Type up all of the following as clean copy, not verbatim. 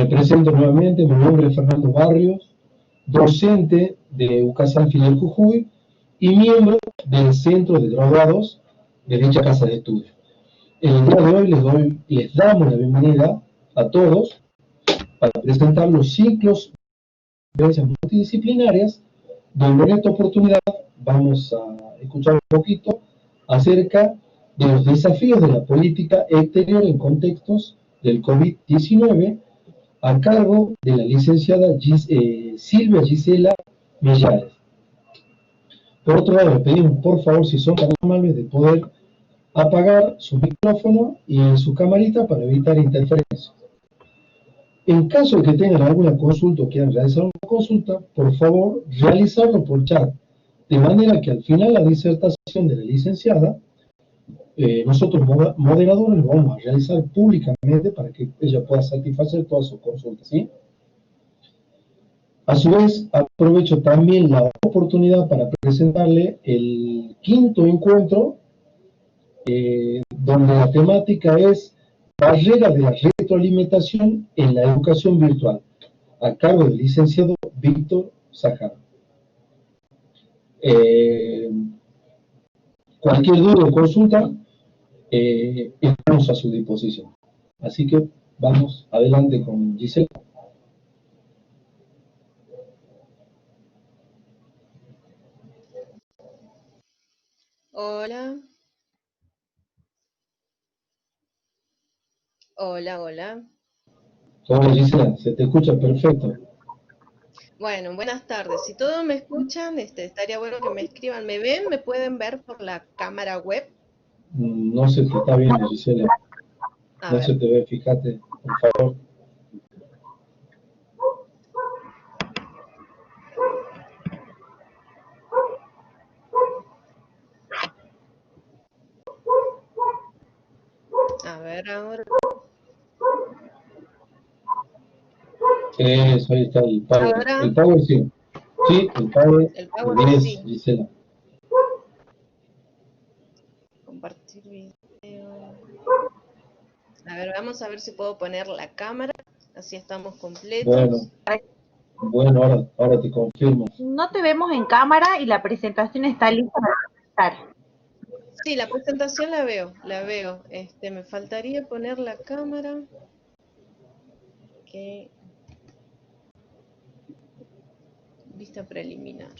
Me presento nuevamente, mi nombre es Fernando Barrios, docente de UCASAL Filial Jujuy y miembro del Centro de Graduados de dicha casa de estudio. El día de hoy les damos la bienvenida a todos para presentar los ciclos de conferencias multidisciplinarias, donde en esta oportunidad vamos a escuchar un poquito acerca de los desafíos de la política exterior en contextos del COVID-19 a cargo de la licenciada Silvia Gisela Millares. Por otro lado, le pedimos por favor, si son tan amables, de poder apagar su micrófono y su camarita para evitar interferencias. En caso de que tengan alguna consulta o quieran realizar una consulta, por favor, realizarlo por chat, de manera que al final la disertación de la licenciada, nosotros moderadores lo vamos a realizar públicamente para que ella pueda satisfacer todas sus consultas, ¿sí? A su vez, aprovecho también la oportunidad para presentarle el quinto encuentro, donde la temática es barreras de la retroalimentación en la educación virtual, a cargo del licenciado Víctor Sajara. Cualquier duda o consulta, estamos a su disposición. Así que vamos adelante con Gisela. Hola. Hola, hola. Hola Gisela, se te escucha perfecto. Bueno, buenas tardes. Si todos me escuchan, estaría bueno que me escriban. ¿Me ven? ¿Me pueden ver por la cámara web? No se te está viendo, Gisela. A No ver. se te ve, fíjate, por favor. A ver ahora. Eso, ahí está el power. Ahora, El power sí. Sí, el power el de Power 10, sí. Gisela. Compartir video. A ver, vamos a ver si puedo poner la cámara. Así estamos Bueno, completos. ahora te confirmo. No te vemos en cámara y la presentación está lista para presentar. Sí, la presentación la veo, la veo. Me faltaría poner la cámara. Que vista preliminar.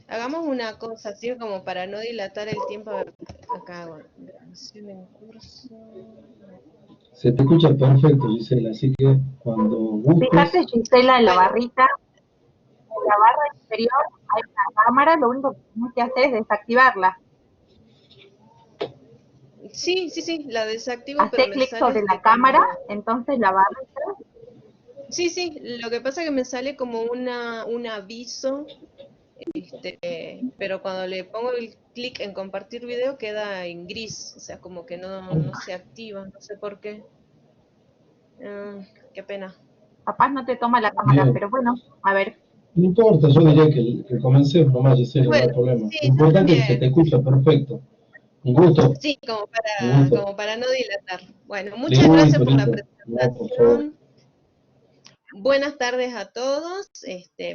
Hagamos una cosa así como para no dilatar el tiempo. A ver, acá hago grabación en curso. Se te escucha perfecto, Gisela, así que cuando gustes. Fíjate, Gisela, en la barrita, en la barra inferior hay una cámara, lo único que tienes que hacer es desactivarla. Sí, la desactivo, pero Hacé me clic sale sobre la como... cámara, entonces la barrita. Sí, lo que pasa es que me sale como un aviso, pero cuando le pongo el clic en compartir video queda en gris, o sea, como que no se activa, no sé por qué. Qué pena. Capaz no te toma la cámara, Bien. pero bueno, a ver. No importa, yo diría que comencemos nomás, Gisela, no hay Bueno, problema. sí, Lo está importante es que se bien. te escucha perfecto. Un gusto. Sí, Un gusto. como para no dilatar. Bueno, muchas gracias Listo, por la listo. No, por favor. presentación. Buenas tardes a todos.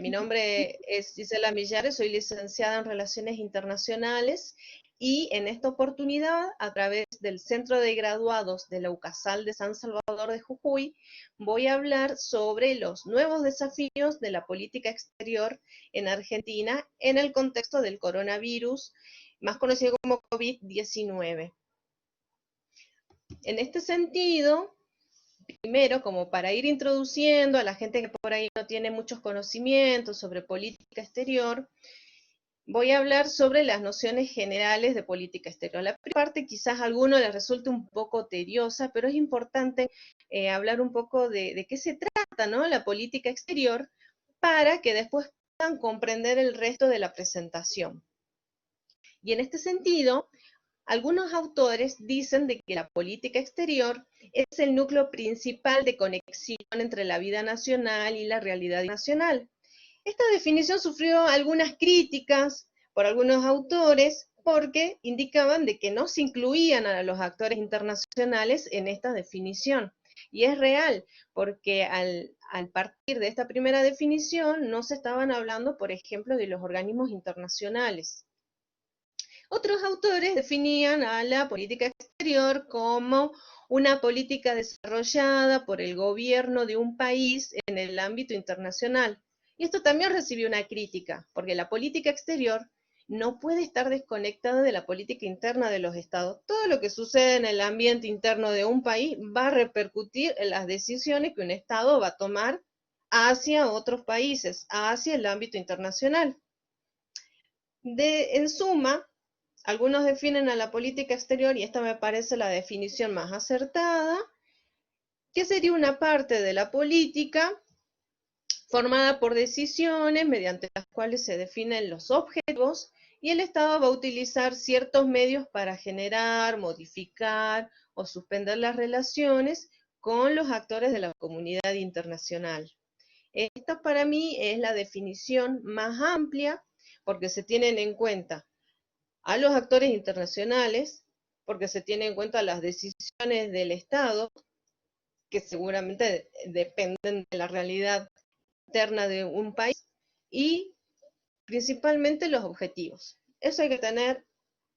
Mi nombre es Gisela Millares, soy licenciada en Relaciones Internacionales y en esta oportunidad, a través del Centro de Graduados de la UCASAL de San Salvador de Jujuy, voy a hablar sobre los nuevos desafíos de la política exterior en Argentina en el contexto del coronavirus, más conocido como COVID-19. En este sentido, primero, como para ir introduciendo a la gente que por ahí no tiene muchos conocimientos sobre política exterior, voy a hablar sobre las nociones generales de política exterior. La primera parte quizás a alguno les resulte un poco tediosa, pero es importante hablar un poco de qué se trata, ¿no? La política exterior, para que después puedan comprender el resto de la presentación. Y en este sentido, algunos autores dicen de que la política exterior es el núcleo principal de conexión entre la vida nacional y la realidad nacional. Esta definición sufrió algunas críticas por algunos autores porque indicaban de que no se incluían a los actores internacionales en esta definición. Y es real, porque al partir de esta primera definición no se estaban hablando, por ejemplo, de los organismos internacionales. Otros autores definían a la política exterior como una política desarrollada por el gobierno de un país en el ámbito internacional. Y esto también recibió una crítica, porque la política exterior no puede estar desconectada de la política interna de los estados. Todo lo que sucede en el ambiente interno de un país va a repercutir en las decisiones que un estado va a tomar hacia otros países, hacia el ámbito internacional. En suma, algunos definen a la política exterior, y esta me parece la definición más acertada, que sería una parte de la política formada por decisiones mediante las cuales se definen los objetivos, y el Estado va a utilizar ciertos medios para generar, modificar o suspender las relaciones con los actores de la comunidad internacional. Esta para mí es la definición más amplia, porque se tienen en cuenta a los actores internacionales, porque se tienen en cuenta las decisiones del Estado, que seguramente dependen de la realidad interna de un país, y principalmente los objetivos. Eso hay que tener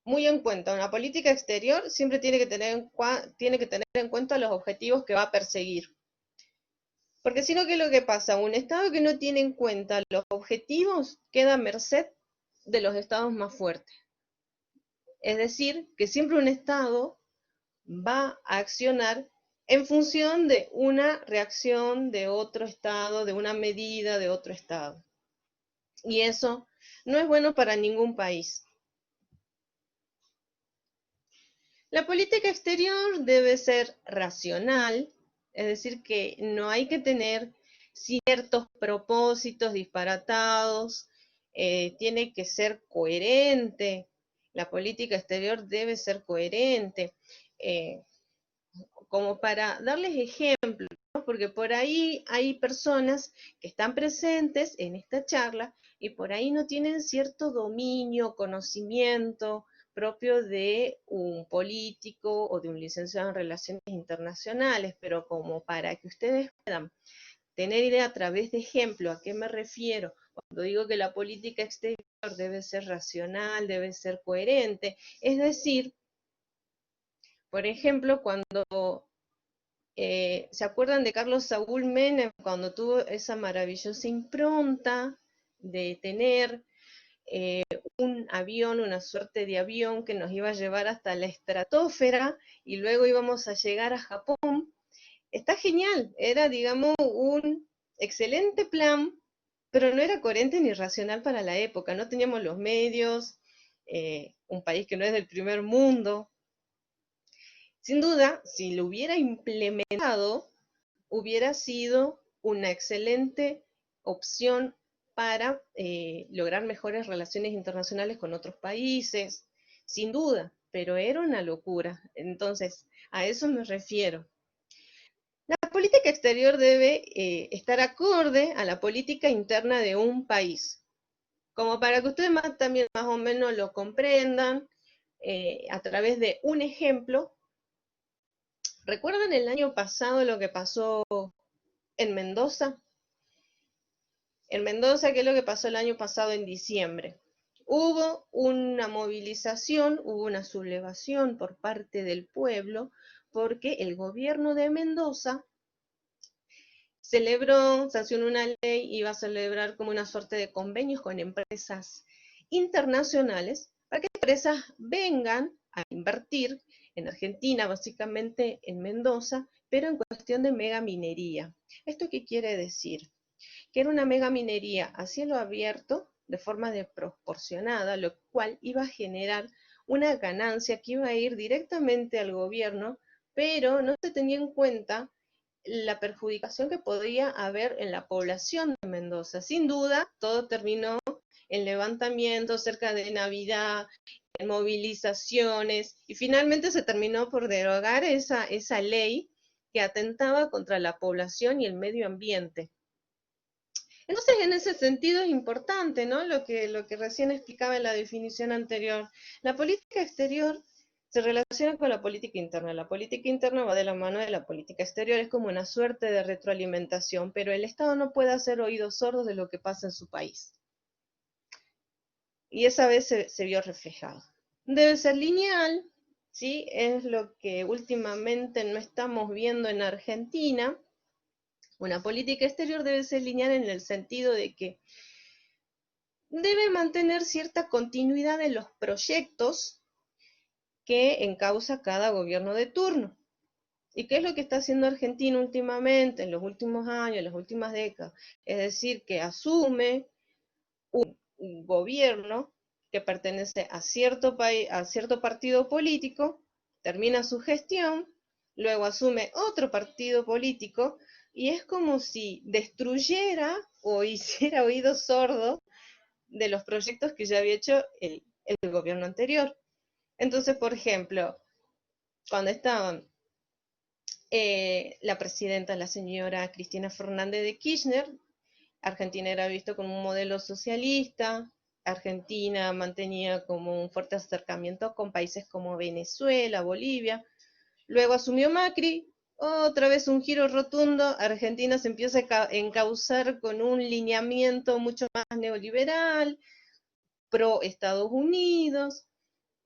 muy en cuenta. Una política exterior siempre tiene que tener en cuenta los objetivos que va a perseguir. Porque si no, ¿qué es lo que pasa? Un Estado que no tiene en cuenta los objetivos queda a merced de los estados más fuertes. Es decir, que siempre un Estado va a accionar en función de una reacción de otro Estado, de una medida de otro Estado. Y eso no es bueno para ningún país. La política exterior debe ser racional, es decir, que no hay que tener ciertos propósitos disparatados, tiene que ser coherente. La política exterior debe ser coherente. Como para darles ejemplos, ¿no? Porque por ahí hay personas que están presentes en esta charla y por ahí no tienen cierto dominio, conocimiento propio de un político o de un licenciado en Relaciones Internacionales, pero como para que ustedes puedan tener idea a través de ejemplo a qué me refiero cuando digo que la política exterior debe ser racional, debe ser coherente, es decir, por ejemplo, cuando ¿se acuerdan de Carlos Saúl Menem cuando tuvo esa maravillosa impronta de tener un avión, una suerte de avión que nos iba a llevar hasta la estratosfera y luego íbamos a llegar a Japón? Está genial, era, digamos, un excelente plan, pero no era coherente ni racional para la época. No teníamos los medios, un país que no es del primer mundo. Sin duda, si lo hubiera implementado, hubiera sido una excelente opción para lograr mejores relaciones internacionales con otros países, sin duda, pero era una locura. Entonces, a eso me refiero. La política exterior debe estar acorde a la política interna de un país. Como para que ustedes también más o menos lo comprendan, a través de un ejemplo. ¿Recuerdan el año pasado lo que pasó en Mendoza? En Mendoza, ¿qué es lo que pasó el año pasado en diciembre? Hubo una movilización, hubo una sublevación por parte del pueblo, porque el gobierno de Mendoza sancionó una ley, iba a celebrar como una suerte de convenios con empresas internacionales, para que empresas vengan a invertir en Argentina, básicamente en Mendoza, pero en cuestión de megaminería. ¿Esto qué quiere decir? Que era una megaminería a cielo abierto, de forma desproporcionada, lo cual iba a generar una ganancia que iba a ir directamente al gobierno, pero no se tenía en cuenta la perjudicación que podría haber en la población de Mendoza. Sin duda, todo terminó en levantamientos cerca de Navidad, en movilizaciones, y finalmente se terminó por derogar esa ley que atentaba contra la población y el medio ambiente. Entonces, en ese sentido es importante, ¿no? Lo que recién explicaba en la definición anterior. La política exterior se relaciona con la política interna. La política interna va de la mano de la política exterior, es como una suerte de retroalimentación, pero el Estado no puede hacer oídos sordos de lo que pasa en su país. Y esa vez se vio reflejado. Debe ser lineal, ¿sí? Es lo que últimamente no estamos viendo en Argentina. Una política exterior debe ser lineal en el sentido de que debe mantener cierta continuidad en los proyectos que encausa cada gobierno de turno. ¿Y qué es lo que está haciendo Argentina últimamente, en los últimos años, en las últimas décadas? Es decir, que asume un gobierno que pertenece a cierto país, a cierto partido político, termina su gestión, luego asume otro partido político, y es como si destruyera o hiciera oído sordo de los proyectos que ya había hecho el gobierno anterior. Entonces, por ejemplo, cuando estaban la presidenta, la señora Cristina Fernández de Kirchner, Argentina era visto como un modelo socialista, Argentina mantenía como un fuerte acercamiento con países como Venezuela, Bolivia. Luego asumió Macri, otra vez un giro rotundo, Argentina se empieza a encauzar con un lineamiento mucho más neoliberal, pro Estados Unidos.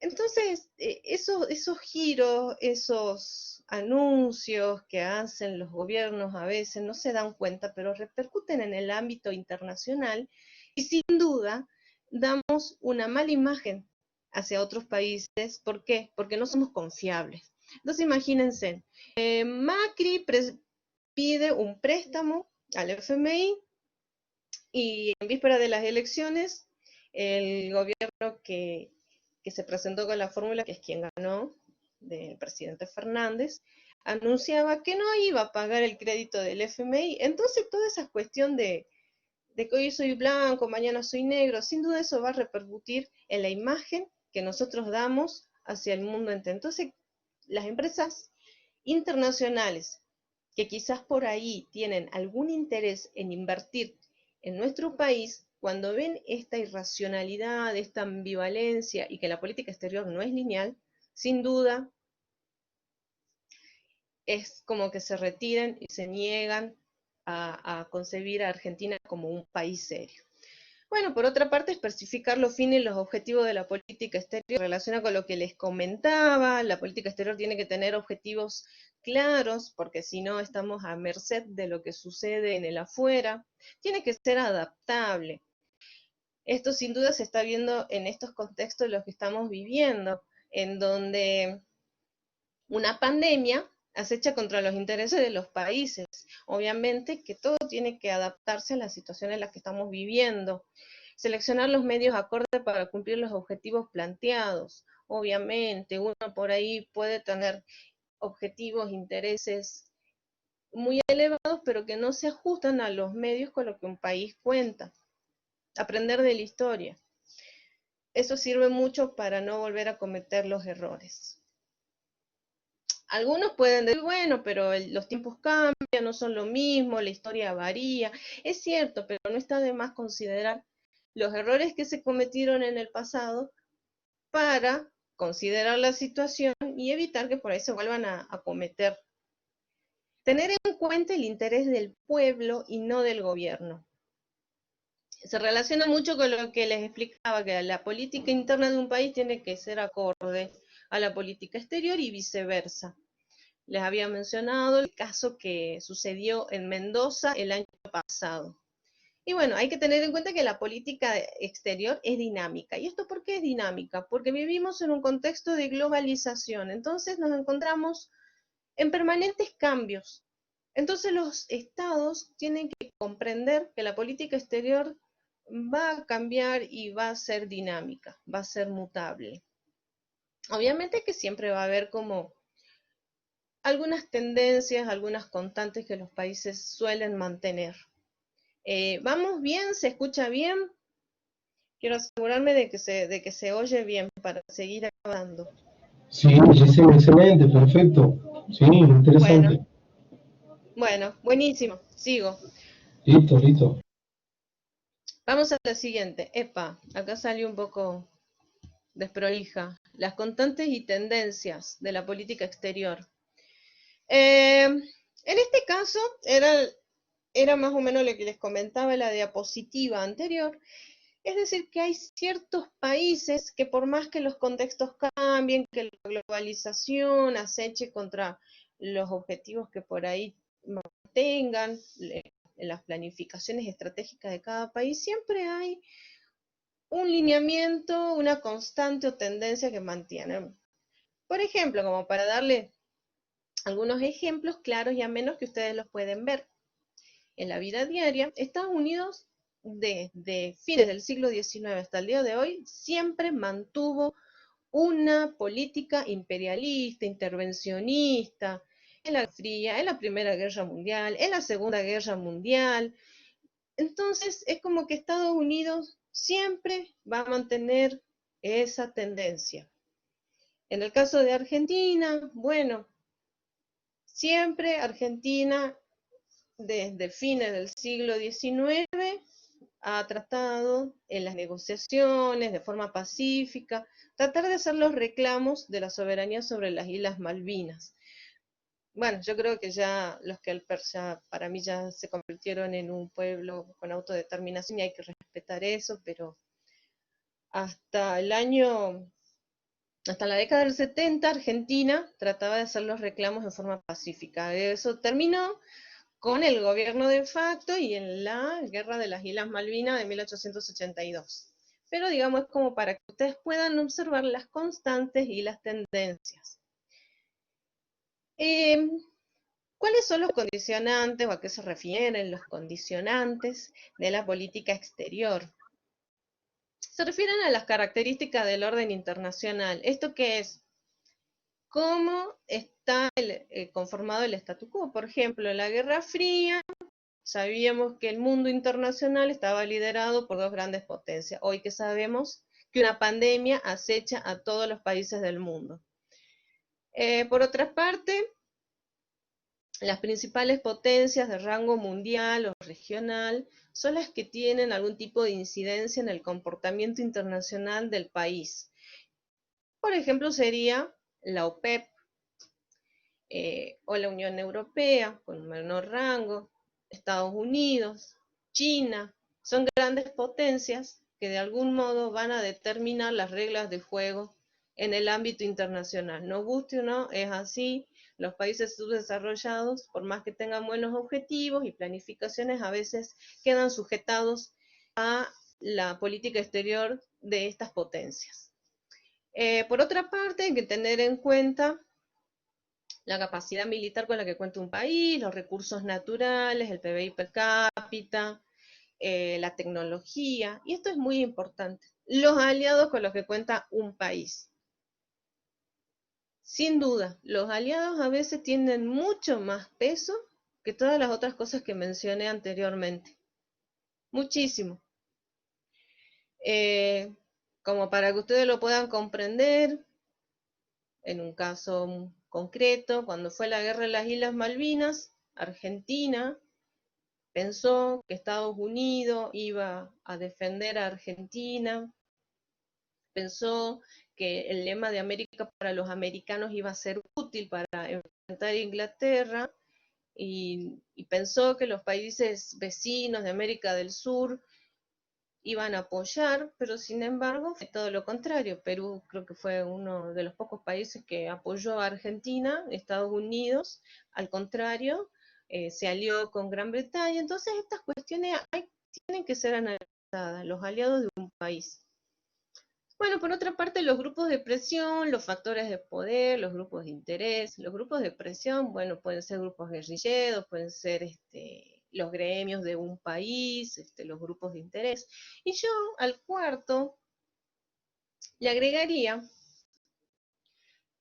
Entonces, esos giros, esos anuncios que hacen los gobiernos a veces no se dan cuenta, pero repercuten en el ámbito internacional y sin duda damos una mala imagen hacia otros países. ¿Por qué? Porque no somos confiables. Entonces imagínense, Macri pide un préstamo al FMI y en víspera de las elecciones el gobierno que se presentó con la fórmula, que es quien ganó, del presidente Fernández, anunciaba que no iba a pagar el crédito del FMI. Entonces toda esa cuestión de que hoy soy blanco, mañana soy negro, sin duda eso va a repercutir en la imagen que nosotros damos hacia el mundo entero. Entonces las empresas internacionales que quizás por ahí tienen algún interés en invertir en nuestro país, cuando ven esta irracionalidad, esta ambivalencia y que la política exterior no es lineal, sin duda es como que se retiran y se niegan a concebir a Argentina como un país serio. Bueno, por otra parte, especificar los fines y los objetivos de la política exterior relaciona con lo que les comentaba. La política exterior tiene que tener objetivos claros, porque si no estamos a merced de lo que sucede en el afuera. Tiene que ser adaptable. Esto sin duda se está viendo en estos contextos en los que estamos viviendo, en donde una pandemia acecha contra los intereses de los países. Obviamente que todo tiene que adaptarse a la situación en la que estamos viviendo. Seleccionar los medios acordes para cumplir los objetivos planteados. Obviamente, uno por ahí puede tener objetivos, intereses muy elevados, pero que no se ajustan a los medios con los que un país cuenta. Aprender de la historia. Eso sirve mucho para no volver a cometer los errores. Algunos pueden decir, bueno, pero los tiempos cambian, no son lo mismo, la historia varía. Es cierto, pero no está de más considerar los errores que se cometieron en el pasado para considerar la situación y evitar que por ahí se vuelvan a cometer. Tener en cuenta el interés del pueblo y no del gobierno. Se relaciona mucho con lo que les explicaba, que la política interna de un país tiene que ser acorde a la política exterior y viceversa. Les había mencionado el caso que sucedió en Mendoza el año pasado. Y bueno, hay que tener en cuenta que la política exterior es dinámica. ¿Y esto por qué es dinámica? Porque vivimos en un contexto de globalización. Entonces nos encontramos en permanentes cambios. Entonces los estados tienen que comprender que la política exterior va a cambiar y va a ser dinámica, va a ser mutable. Obviamente que siempre va a haber como algunas tendencias, algunas constantes que los países suelen mantener. ¿Vamos bien? ¿Se escucha bien? Quiero asegurarme de que se oye bien para seguir hablando. Sí, Gisela, excelente, perfecto. Sí, interesante. Bueno, buenísimo. Sigo. Listo, listo. Vamos a la siguiente. Epa, acá salió un poco desprolija las constantes y tendencias de la política exterior. En este caso, era más o menos lo que les comentaba en la diapositiva anterior, es decir, que hay ciertos países que por más que los contextos cambien, que la globalización aceche contra los objetivos que por ahí mantengan, en las planificaciones estratégicas de cada país, siempre hay un lineamiento, una constante o tendencia que mantienen. Por ejemplo, como para darle algunos ejemplos claros y amenos que ustedes los pueden ver. En la vida diaria, Estados Unidos, desde fines del siglo XIX hasta el día de hoy, siempre mantuvo una política imperialista, intervencionista, en la Guerra Fría, en la Primera Guerra Mundial, en la Segunda Guerra Mundial. Entonces, es como que Estados Unidos siempre va a mantener esa tendencia. En el caso de Argentina, bueno, siempre Argentina, desde fines del siglo XIX, ha tratado en las negociaciones de forma pacífica, tratar de hacer los reclamos de la soberanía sobre las Islas Malvinas. Bueno, yo creo que ya los que ya, para mí ya se convirtieron en un pueblo con autodeterminación y hay que respetar eso, pero hasta la década del 70, Argentina trataba de hacer los reclamos de forma pacífica. Eso terminó con el gobierno de facto y en la Guerra de las Islas Malvinas de 1882. Pero digamos, es como para que ustedes puedan observar las constantes y las tendencias. ¿Cuáles son los condicionantes o a qué se refieren los condicionantes de la política exterior? Se refieren a las características del orden internacional. ¿Esto qué es? ¿Cómo está conformado el statu quo? Por ejemplo, en la Guerra Fría sabíamos que el mundo internacional estaba liderado por dos grandes potencias. Hoy que sabemos que una pandemia acecha a todos los países del mundo. Por otra parte, las principales potencias de rango mundial o regional son las que tienen algún tipo de incidencia en el comportamiento internacional del país. Por ejemplo, sería la OPEP, o la Unión Europea, con un menor rango, Estados Unidos, China, son grandes potencias que de algún modo van a determinar las reglas de juego en el ámbito internacional. Nos guste o no, es así. Los países subdesarrollados, por más que tengan buenos objetivos y planificaciones, a veces quedan sujetados a la política exterior de estas potencias. Por otra parte, hay que tener en cuenta la capacidad militar con la que cuenta un país, los recursos naturales, el PBI per cápita, la tecnología, y esto es muy importante, los aliados con los que cuenta un país. Sin duda, los aliados a veces tienen mucho más peso que todas las otras cosas que mencioné anteriormente. Muchísimo. Como para que ustedes lo puedan comprender, en un caso concreto, cuando fue la guerra de las Islas Malvinas, Argentina pensó que Estados Unidos iba a defender a Argentina, pensó que el lema de América para los americanos iba a ser útil para enfrentar a Inglaterra, y pensó que los países vecinos de América del Sur iban a apoyar, pero sin embargo fue todo lo contrario. Perú creo que fue uno de los pocos países que apoyó a Argentina. Estados Unidos, al contrario, se alió con Gran Bretaña. Entonces estas cuestiones tienen que ser analizadas, los aliados de un país. Bueno, por otra parte, los grupos de presión, los factores de poder, los grupos de interés. Los grupos de presión, bueno, pueden ser grupos guerrilleros, pueden ser los gremios de un país, los grupos de interés. Y yo al cuarto le agregaría,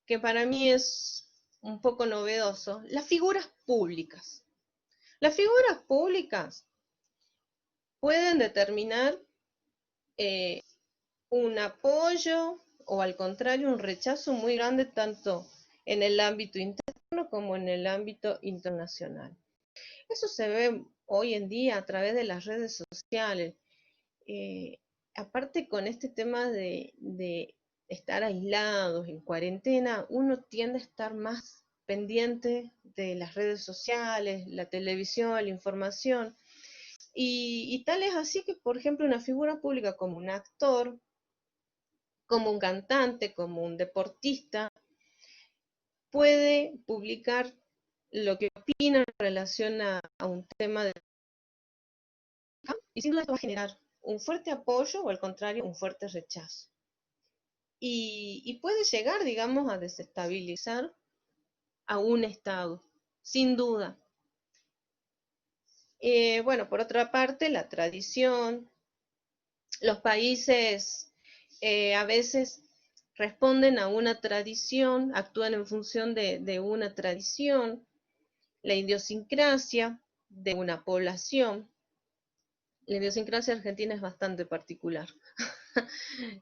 que para mí es un poco novedoso, las figuras públicas. Las figuras públicas pueden determinar un apoyo o al contrario un rechazo muy grande tanto en el ámbito interno como en el ámbito internacional. Eso se ve hoy en día a través de las redes sociales. Aparte con este tema de estar aislados, en cuarentena, uno tiende a estar más pendiente de las redes sociales, la televisión, la información. Y tal es así que, por ejemplo, una figura pública como un actor, como un cantante, como un deportista, puede publicar lo que opina en relación a un tema de... Y sin duda esto va a generar un fuerte apoyo o al contrario, un fuerte rechazo. Y puede llegar, digamos, a desestabilizar a un Estado, sin duda. Bueno, por otra parte, la tradición, los países a veces responden a una tradición, actúan en función de una tradición, la idiosincrasia de una población. La idiosincrasia argentina es bastante particular.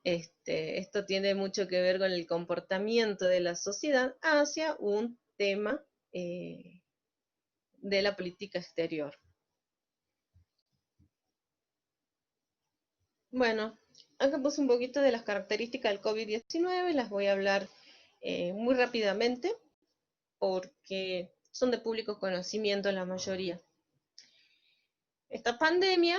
Esto tiene mucho que ver con el comportamiento de la sociedad hacia un tema de la política exterior. Bueno, acá puse un poquito de las características del COVID-19, las voy a hablar muy rápidamente porque son de público conocimiento la mayoría. Esta pandemia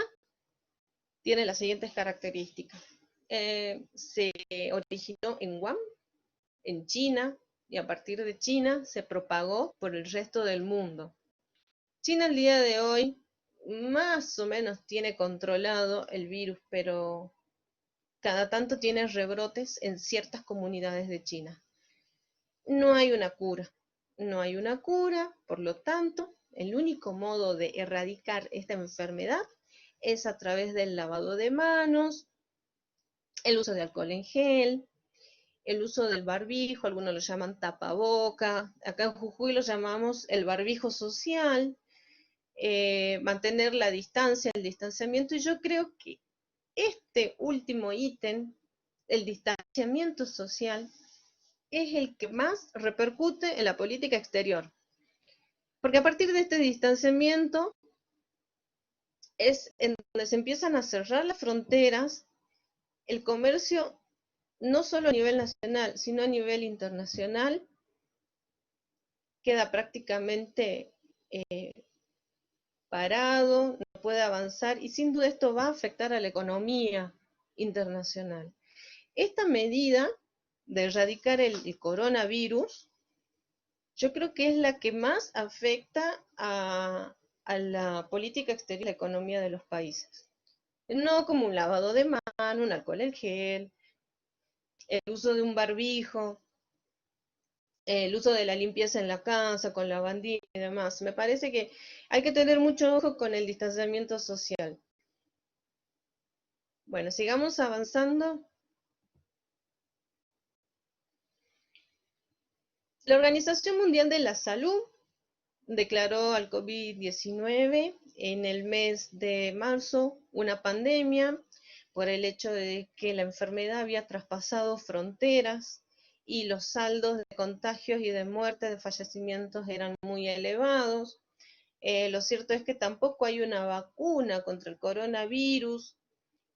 tiene las siguientes características. Se originó en Wuhan, en China, y a partir de China se propagó por el resto del mundo. China al día de hoy más o menos tiene controlado el virus, pero cada tanto tiene rebrotes en ciertas comunidades de China. No hay una cura, no hay una cura, por lo tanto, el único modo de erradicar esta enfermedad es a través del lavado de manos, el uso de alcohol en gel, el uso del barbijo, algunos lo llaman tapaboca, acá en Jujuy lo llamamos el barbijo social, mantener la distancia, el distanciamiento, y yo creo que este último ítem, el distanciamiento social, es el que más repercute en la política exterior. Porque a partir de este distanciamiento es en donde se empiezan a cerrar las fronteras, el comercio no solo a nivel nacional, sino a nivel internacional, queda prácticamente parado, no puede avanzar y sin duda esto va a afectar a la economía internacional. Esta medida de erradicar el coronavirus, yo creo que es la que más afecta a la política exterior y la economía de los países. No como un lavado de mano, un alcohol en gel, el uso de un barbijo, el uso de la limpieza en la casa, con lavandina y demás. Me parece que hay que tener mucho ojo con el distanciamiento social. Bueno, sigamos avanzando. La Organización Mundial de la Salud declaró al COVID-19 en el mes de marzo una pandemia por el hecho de que la enfermedad había traspasado fronteras y los saldos de contagios y de muertes, de fallecimientos eran muy elevados. Lo cierto es que tampoco hay una vacuna contra el coronavirus.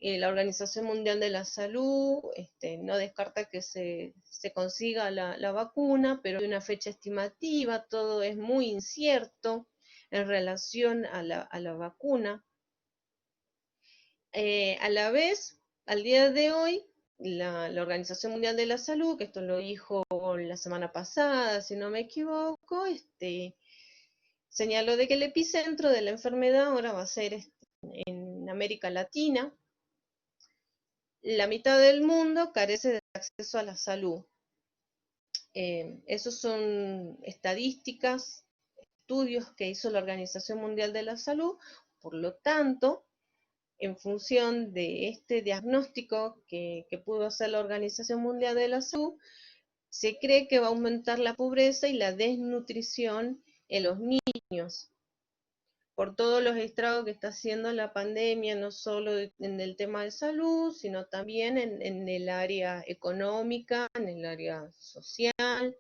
La Organización Mundial de la Salud no descarta que se consiga la vacuna, pero hay una fecha estimativa, todo es muy incierto en relación a la vacuna. A la vez, al día de hoy, la Organización Mundial de la Salud, que esto lo dijo la semana pasada, si no me equivoco, señaló de que el epicentro de la enfermedad ahora va a ser en América Latina. La mitad del mundo carece de acceso a la salud. Esos son estadísticas, estudios que hizo la Organización Mundial de la Salud. Por lo tanto, en función de este diagnóstico que pudo hacer la Organización Mundial de la Salud, se cree que va a aumentar la pobreza y la desnutrición en los niños, por todos los estragos que está haciendo la pandemia, no solo en el tema de salud, sino también en el área económica, en el área social.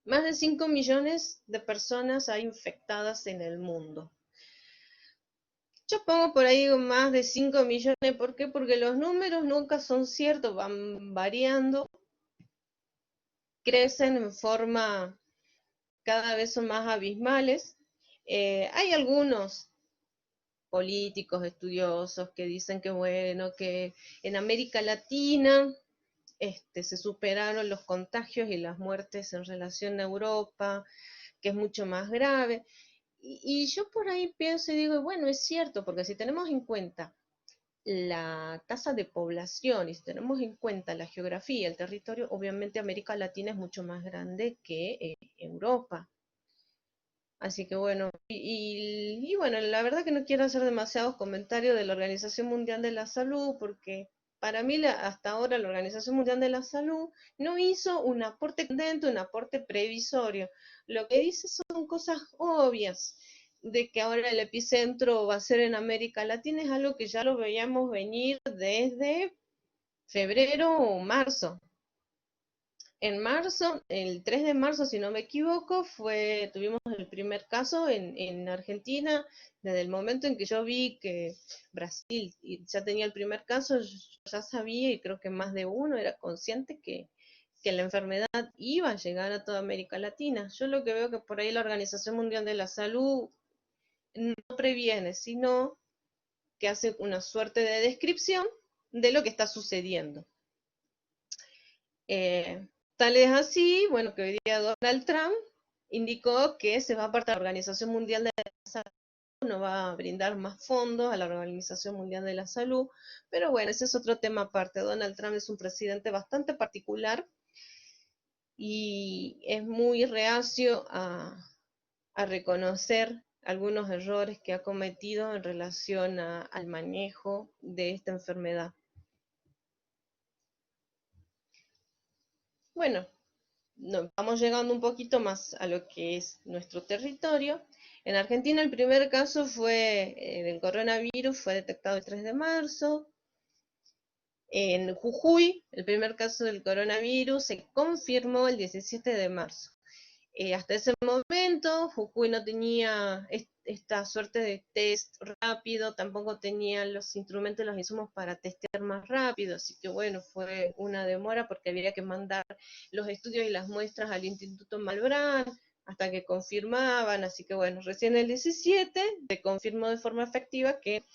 Más de 5 millones de personas hay infectadas en el mundo. Yo pongo por ahí más de 5 millones, ¿por qué? Porque los números nunca son ciertos, van variando, crecen en forma, cada vez son más abismales. Hay algunos políticos, estudiosos, que dicen que bueno, que en América Latina se superaron los contagios y las muertes en relación a Europa, que es mucho más grave. Y yo por ahí pienso y digo, bueno, es cierto, porque si tenemos en cuenta la tasa de población y si tenemos en cuenta la geografía, el territorio, obviamente América Latina es mucho más grande que Europa. Así que bueno, y bueno, la verdad que no quiero hacer demasiados comentarios de la Organización Mundial de la Salud, porque para mí hasta ahora la Organización Mundial de la Salud no hizo un aporte contundente, un aporte previsorio. Lo que dice son cosas obvias, de que ahora el epicentro va a ser en América Latina, es algo que ya lo veíamos venir desde febrero o marzo. En marzo, el 3 de marzo, si no me equivoco, tuvimos el primer caso en Argentina. Desde el momento en que yo vi que Brasil ya tenía el primer caso, yo ya sabía, y creo que más de uno era consciente que la enfermedad iba a llegar a toda América Latina. Yo lo que veo que por ahí la Organización Mundial de la Salud no previene, sino que hace una suerte de descripción de lo que está sucediendo. Tal es así, bueno, que hoy día Donald Trump indicó que se va a apartar de la Organización Mundial de la Salud, no va a brindar más fondos a la Organización Mundial de la Salud, pero bueno, ese es otro tema aparte. Donald Trump es un presidente bastante particular y es muy reacio a reconocer algunos errores que ha cometido en relación al manejo de esta enfermedad. Bueno, vamos llegando un poquito más a lo que es nuestro territorio. En Argentina el primer caso del coronavirus fue detectado el 3 de marzo. En Jujuy, el primer caso del coronavirus se confirmó el 17 de marzo. Hasta ese momento, Jujuy no tenía esta suerte de test rápido, tampoco tenía los instrumentos, los insumos para testear más rápido, así que bueno, fue una demora porque había que mandar los estudios y las muestras al Instituto Malbrán hasta que confirmaban, así que bueno, recién el 17 se confirmó de forma efectiva que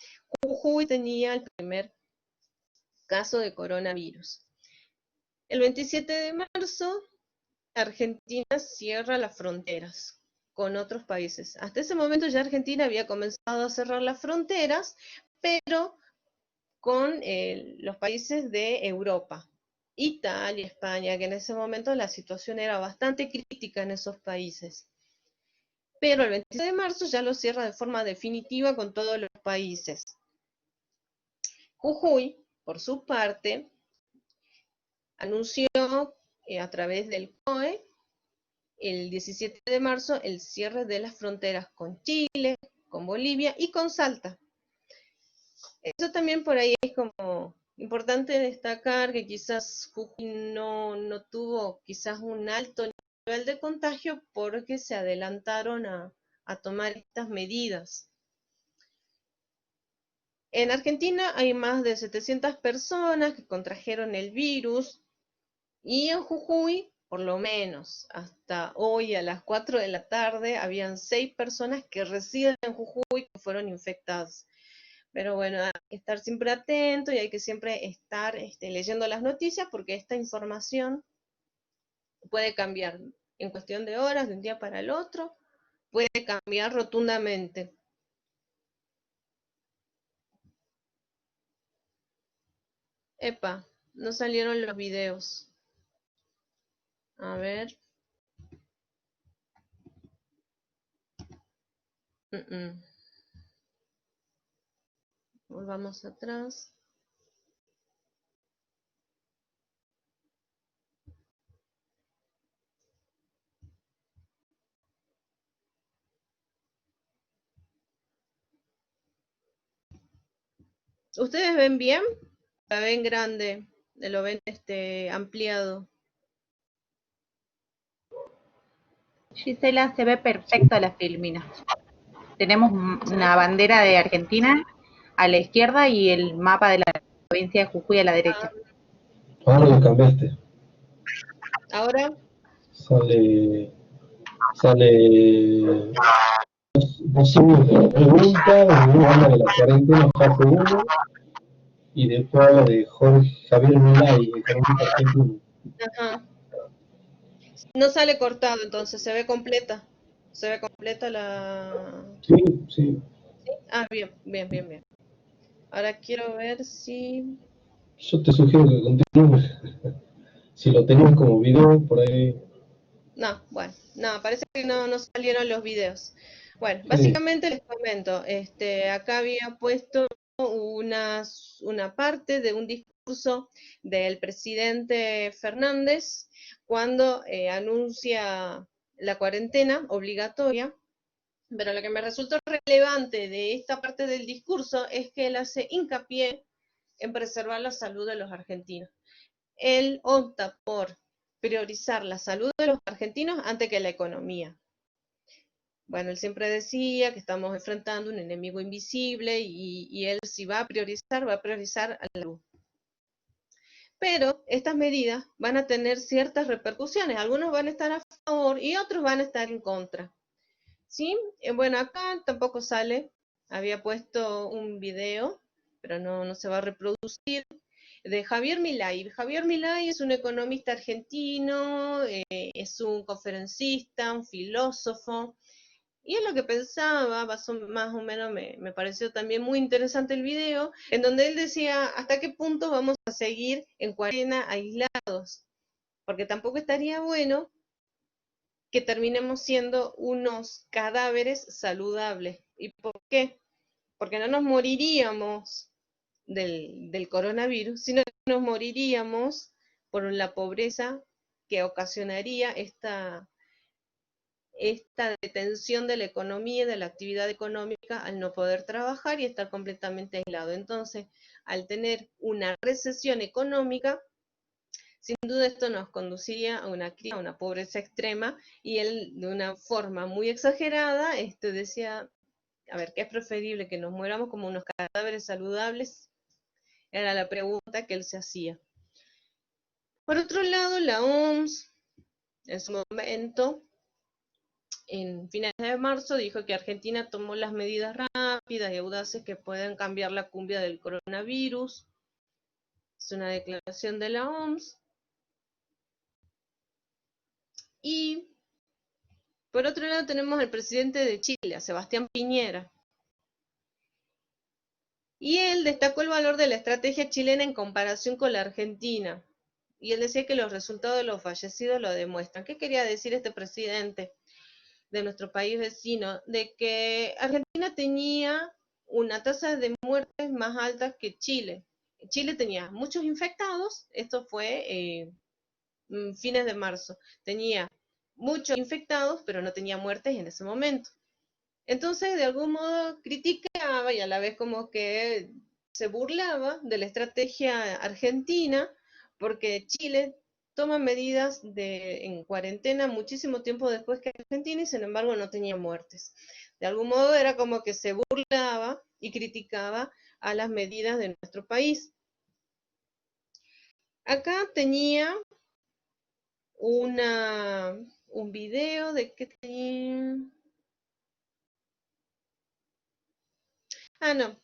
Jujuy tenía el primer caso de coronavirus. El 27 de marzo, Argentina cierra las fronteras con otros países. Hasta ese momento ya Argentina había comenzado a cerrar las fronteras, pero con los países de Europa, Italia, España, que en ese momento la situación era bastante crítica en esos países. Pero el 26 de marzo ya lo cierra de forma definitiva con todos los países. Jujuy, por su parte, anunció a través del COE el 17 de marzo el cierre de las fronteras con Chile, con Bolivia y con Salta. Eso también por ahí es como importante destacar que quizás Jujuy no tuvo quizás un alto nivel de contagio porque se adelantaron a tomar estas medidas. En Argentina hay más de 700 personas que contrajeron el virus y en Jujuy, por lo menos hasta hoy a las 4 de la tarde, habían 6 personas que residen en Jujuy que fueron infectadas. Pero bueno, hay que estar siempre atento y hay que siempre estar leyendo las noticias porque esta información puede cambiar en cuestión de horas, de un día para el otro, puede cambiar rotundamente. Epa, no salieron los videos. A ver. Volvamos atrás. ¿Ustedes ven bien? ¿La ven grande? ¿Lo ven ampliado? Gisela, se ve perfecta la filmina. tenemos una bandera de Argentina a la izquierda y el mapa de la provincia de Jujuy a la derecha. Ahora lo cambiaste. Ahora, Sale dos signos de pregunta, después habla de la cuarentena, fase 1, y después habla de Jorge Javier Milei, economista argentino. ajá, no sale cortado, entonces se ve completa. Se ve completa la... Sí, sí. ¿Sí? Ah, bien, bien, bien, bien. Ahora quiero ver si... Yo te sugiero que continúes. Si lo tenés como video, por ahí. No, bueno, no, parece que no salieron los videos. Bueno, Sí, básicamente les comento, acá había puesto una parte de un discurso del presidente Fernández cuando anuncia la cuarentena obligatoria, pero lo que me resultó relevante de esta parte del discurso es que él hace hincapié en preservar la salud de los argentinos. Él opta por priorizar la salud de los argentinos antes que la economía. Bueno, él siempre decía que estamos enfrentando un enemigo invisible y él si va a priorizar a la salud. Pero estas medidas van a tener ciertas repercusiones. Algunos van a estar a favor y otros van a estar en contra. ¿Sí? Bueno, acá tampoco sale. Había puesto un video, pero no se va a reproducir, de Javier Milei. Javier Milei es un economista argentino, es un conferencista, un filósofo, y es lo que pensaba, más o menos me pareció también muy interesante el video, en donde él decía hasta qué punto vamos a seguir en cuarentena aislados, porque tampoco estaría bueno que terminemos siendo unos cadáveres saludables. ¿Y por qué? Porque no nos moriríamos del coronavirus, sino que nos moriríamos por la pobreza que ocasionaría esta detención de la economía y de la actividad económica al no poder trabajar y estar completamente aislado. Entonces, al tener una recesión económica, sin duda esto nos conduciría a una crisis, a una pobreza extrema, y él de una forma muy exagerada decía, a ver, ¿qué es preferible? ¿Que nos muéramos como unos cadáveres saludables? Era la pregunta que él se hacía. Por otro lado, la OMS, en su momento, en finales de marzo, dijo que Argentina tomó las medidas rápidas y audaces que pueden cambiar la cumbia del coronavirus. Es una declaración de la OMS. Y por otro lado tenemos al presidente de Chile, a Sebastián Piñera. Y él destacó el valor de la estrategia chilena en comparación con la Argentina. Y él decía que los resultados de los fallecidos lo demuestran. ¿Qué quería decir este presidente de nuestro país vecino? De que Argentina tenía una tasa de muertes más alta que Chile. Chile tenía muchos infectados, esto fue fines de marzo. Tenía muchos infectados, pero no tenía muertes en ese momento. Entonces, de algún modo criticaba y a la vez como que se burlaba de la estrategia argentina, porque Chile toma medidas en cuarentena muchísimo tiempo después que Argentina y sin embargo no tenía muertes. De algún modo era como que se burlaba y criticaba a las medidas de nuestro país. Acá tenía un video de que tenía... Ah, no,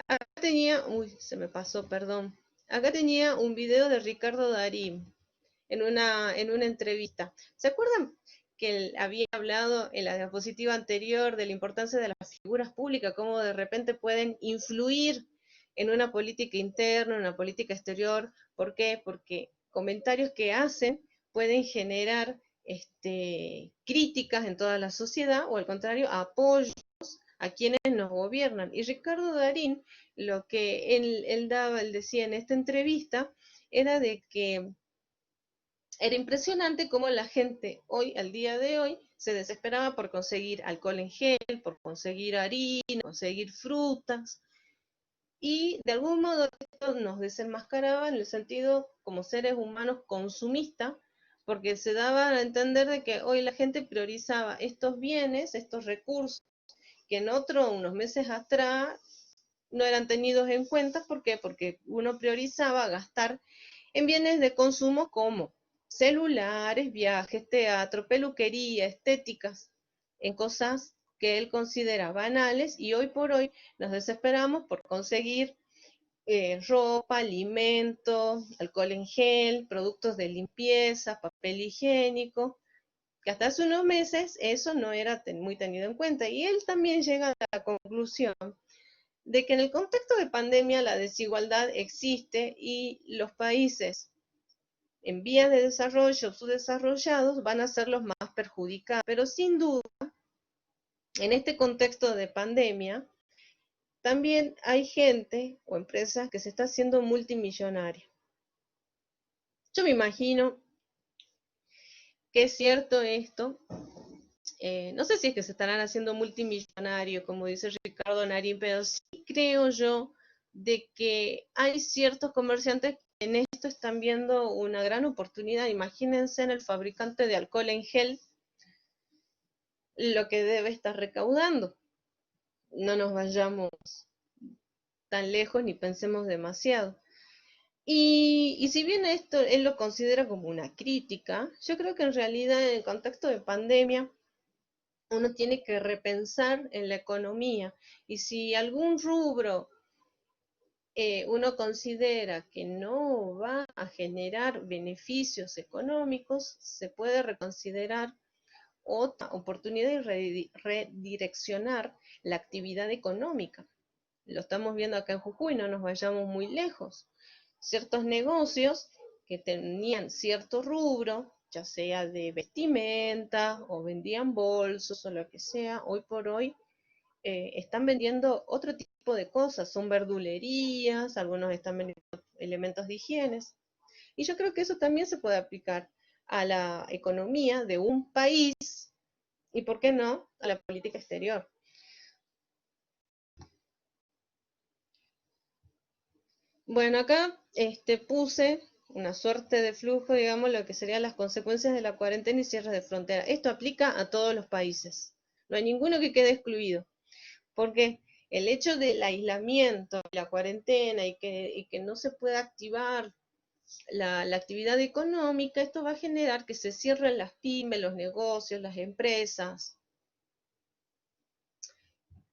acá tenía, uy, se me pasó, perdón. Acá tenía un video de Ricardo Darín en una entrevista. ¿Se acuerdan que él había hablado en la diapositiva anterior de la importancia de las figuras públicas, cómo de repente pueden influir en una política interna, en una política exterior? ¿Por qué? Porque comentarios que hacen pueden generar críticas en toda la sociedad o al contrario, apoyo a quienes nos gobiernan. Y Ricardo Darín, lo que él decía en esta entrevista, era de que era impresionante cómo la gente hoy, al día de hoy, se desesperaba por conseguir alcohol en gel, por conseguir harina, conseguir frutas, y de algún modo esto nos desenmascaraba en el sentido como seres humanos consumistas, porque se daba a entender de que hoy la gente priorizaba estos bienes, estos recursos, que en unos meses atrás, no eran tenidos en cuenta. ¿Por qué? Porque uno priorizaba gastar en bienes de consumo como celulares, viajes, teatro, peluquería, estéticas, en cosas que él considera banales, y hoy por hoy nos desesperamos por conseguir ropa, alimentos, alcohol en gel, productos de limpieza, papel higiénico, que hasta hace unos meses eso no era muy tenido en cuenta. Y él también llega a la conclusión de que en el contexto de pandemia la desigualdad existe y los países en vías de desarrollo, subdesarrollados, van a ser los más perjudicados. Pero sin duda, en este contexto de pandemia, también hay gente o empresas que se está haciendo multimillonaria. Yo me imagino que es cierto esto. No sé si es que se estarán haciendo multimillonarios, como dice Ricardo Narín, pero sí creo yo de que hay ciertos comerciantes que en esto están viendo una gran oportunidad. Imagínense en el fabricante de alcohol en gel lo que debe estar recaudando. No nos vayamos tan lejos ni pensemos demasiado. Y si bien esto él lo considera como una crítica, yo creo que en realidad en el contexto de pandemia uno tiene que repensar en la economía, y si algún rubro uno considera que no va a generar beneficios económicos, se puede reconsiderar otra oportunidad y redireccionar la actividad económica. Lo estamos viendo acá en Jujuy, no nos vayamos muy lejos. Ciertos negocios que tenían cierto rubro, ya sea de vestimenta o vendían bolsos o lo que sea, hoy por hoy están vendiendo otro tipo de cosas, son verdulerías, algunos están vendiendo elementos de higiene. Y yo creo que eso también se puede aplicar a la economía de un país y, ¿por qué no?, a la política exterior. Bueno, acá puse una suerte de flujo, digamos, lo que serían las consecuencias de la cuarentena y cierres de frontera. Esto aplica a todos los países. No hay ninguno que quede excluido, porque el hecho del aislamiento, la cuarentena y que no se pueda activar la actividad económica, esto va a generar que se cierren las pymes, los negocios, las empresas.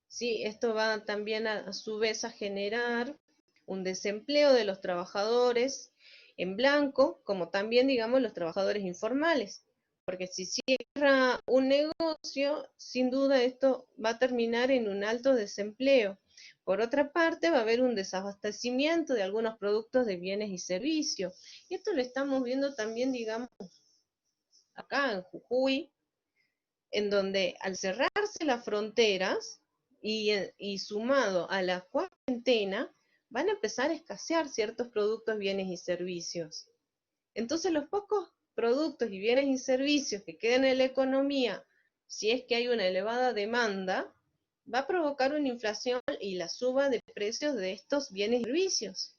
Sí, esto va también a su vez a generar un desempleo de los trabajadores en blanco, como también, digamos, los trabajadores informales. Porque si cierra un negocio, sin duda esto va a terminar en un alto desempleo. Por otra parte, va a haber un desabastecimiento de algunos productos de bienes y servicios. Y esto lo estamos viendo también, digamos, acá en Jujuy, en donde al cerrarse las fronteras y sumado a la cuarentena, van a empezar a escasear ciertos productos, bienes y servicios. Entonces los pocos productos y bienes y servicios que queden en la economía, si es que hay una elevada demanda, va a provocar una inflación y la suba de precios de estos bienes y servicios.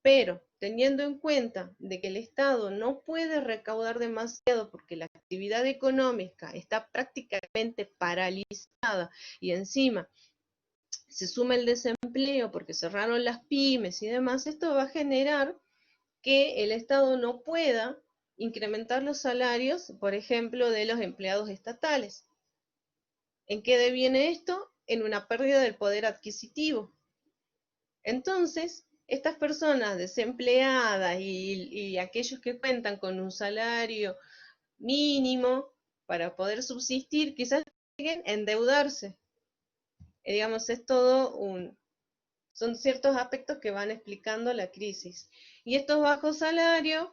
Pero teniendo en cuenta de que el Estado no puede recaudar demasiado porque la actividad económica está prácticamente paralizada y encima se suma el desempleo porque cerraron las pymes y demás, esto va a generar que el Estado no pueda incrementar los salarios, por ejemplo, de los empleados estatales. ¿En qué deviene esto? En una pérdida del poder adquisitivo. Entonces, estas personas desempleadas y aquellos que cuentan con un salario mínimo para poder subsistir, quizás lleguen a endeudarse. Digamos, es todo son ciertos aspectos que van explicando la crisis. Y estos bajos salarios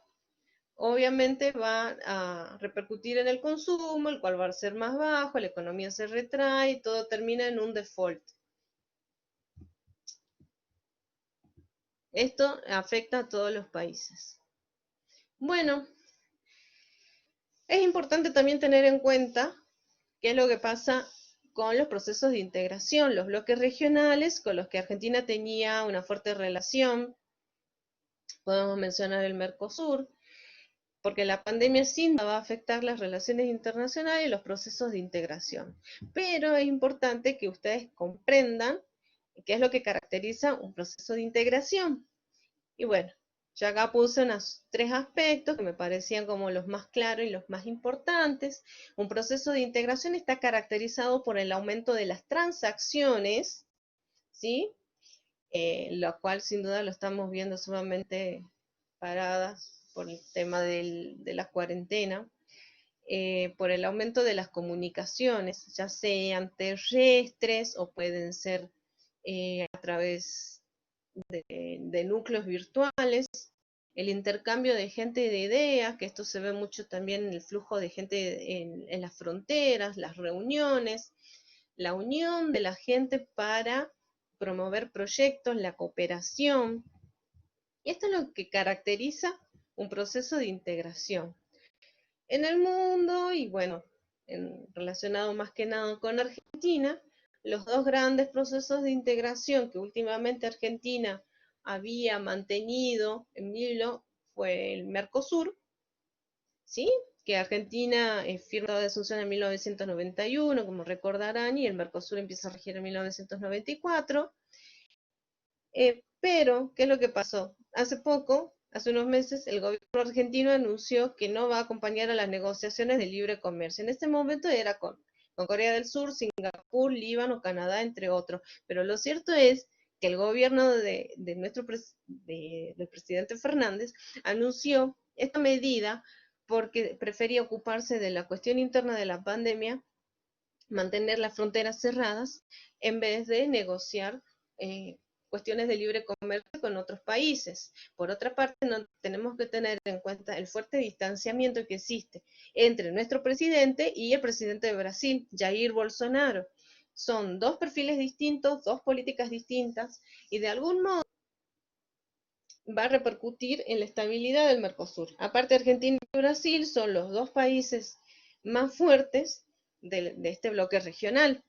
obviamente van a repercutir en el consumo, el cual va a ser más bajo, la economía se retrae y todo termina en un default. Esto afecta a todos los países. Bueno, es importante también tener en cuenta qué es lo que pasa con los procesos de integración, los bloques regionales con los que Argentina tenía una fuerte relación. Podemos mencionar el Mercosur, porque la pandemia sin duda va a afectar las relaciones internacionales y los procesos de integración. Pero es importante que ustedes comprendan qué es lo que caracteriza un proceso de integración. Y bueno, yo acá puse unos 3 aspectos que me parecían como los más claros y los más importantes. Un proceso de integración está caracterizado por el aumento de las transacciones, ¿sí? Lo cual sin duda lo estamos viendo sumamente paradas por el tema de la cuarentena, por el aumento de las comunicaciones, ya sean terrestres o pueden ser a través de núcleos virtuales, el intercambio de gente y de ideas, que esto se ve mucho también en el flujo de gente en las fronteras, las reuniones, la unión de la gente para promover proyectos, la cooperación. Y esto es lo que caracteriza un proceso de integración. En el mundo, y bueno, relacionado más que nada con Argentina, los dos grandes procesos de integración que últimamente Argentina había mantenido en vilo fue el Mercosur, ¿sí? Que Argentina firma el Tratado de Asunción en 1991, como recordarán, y el Mercosur empieza a regir en 1994. Pero, ¿qué es lo que pasó? Hace poco, hace unos meses, el gobierno argentino anunció que no va a acompañar a las negociaciones de libre comercio. En este momento era con Corea del Sur, Singapur, Líbano, Canadá, entre otros. Pero lo cierto es que el gobierno del presidente Fernández anunció esta medida porque prefería ocuparse de la cuestión interna de la pandemia, mantener las fronteras cerradas, en vez de negociar cuestiones de libre comercio con otros países. Por otra parte, no tenemos que tener en cuenta el fuerte distanciamiento que existe entre nuestro presidente y el presidente de Brasil, Jair Bolsonaro. Son dos perfiles distintos, dos políticas distintas, y de algún modo va a repercutir en la estabilidad del Mercosur. Aparte, Argentina y Brasil son los dos países más fuertes de este bloque regional.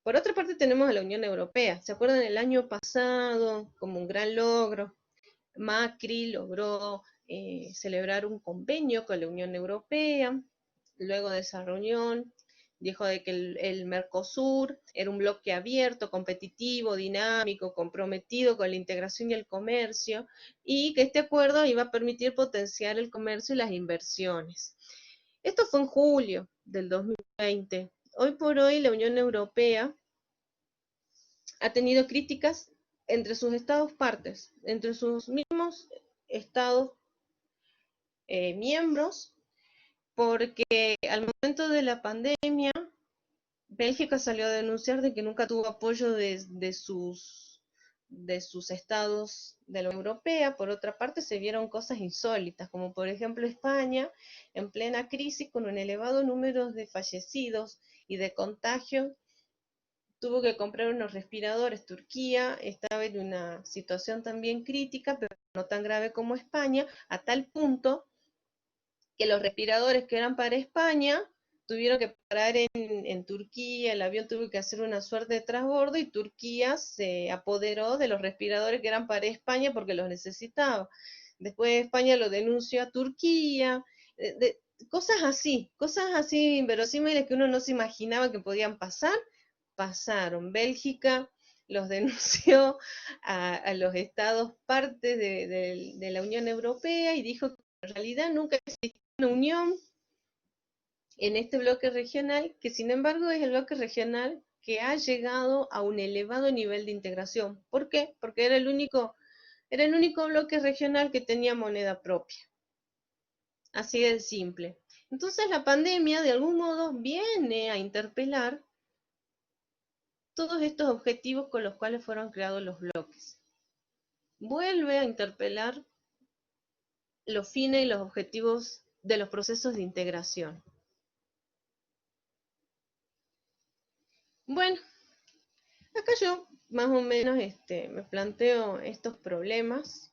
Por otra parte tenemos a la Unión Europea. ¿Se acuerdan el año pasado, como un gran logro? Macri logró celebrar un convenio con la Unión Europea. Luego de esa reunión dijo de que el Mercosur era un bloque abierto, competitivo, dinámico, comprometido con la integración y el comercio, y que este acuerdo iba a permitir potenciar el comercio y las inversiones. Esto fue en julio del 2020. Hoy por hoy la Unión Europea ha tenido críticas entre sus estados partes, entre sus mismos estados miembros, porque al momento de la pandemia, Bélgica salió a denunciar de que nunca tuvo apoyo de sus estados de la Unión Europea. Por otra parte, se vieron cosas insólitas, como por ejemplo España, en plena crisis, con un elevado número de fallecidos y de contagios, tuvo que comprar unos respiradores. Turquía estaba en una situación también crítica, pero no tan grave como España, a tal punto que los respiradores que eran para España tuvieron que parar en Turquía, el avión tuvo que hacer una suerte de transbordo y Turquía se apoderó de los respiradores que eran para España porque los necesitaba. Después España lo denunció a Turquía, cosas así inverosímiles que uno no se imaginaba que podían pasar, pasaron. Bélgica los denunció a los estados partes de la Unión Europea y dijo que en realidad nunca existió una unión en este bloque regional, que sin embargo es el bloque regional que ha llegado a un elevado nivel de integración. ¿Por qué? Porque era el único bloque regional que tenía moneda propia. Así de simple. Entonces la pandemia de algún modo viene a interpelar todos estos objetivos con los cuales fueron creados los bloques. Vuelve a interpelar los fines y los objetivos de los procesos de integración. Bueno, acá yo más o menos me planteo estos problemas,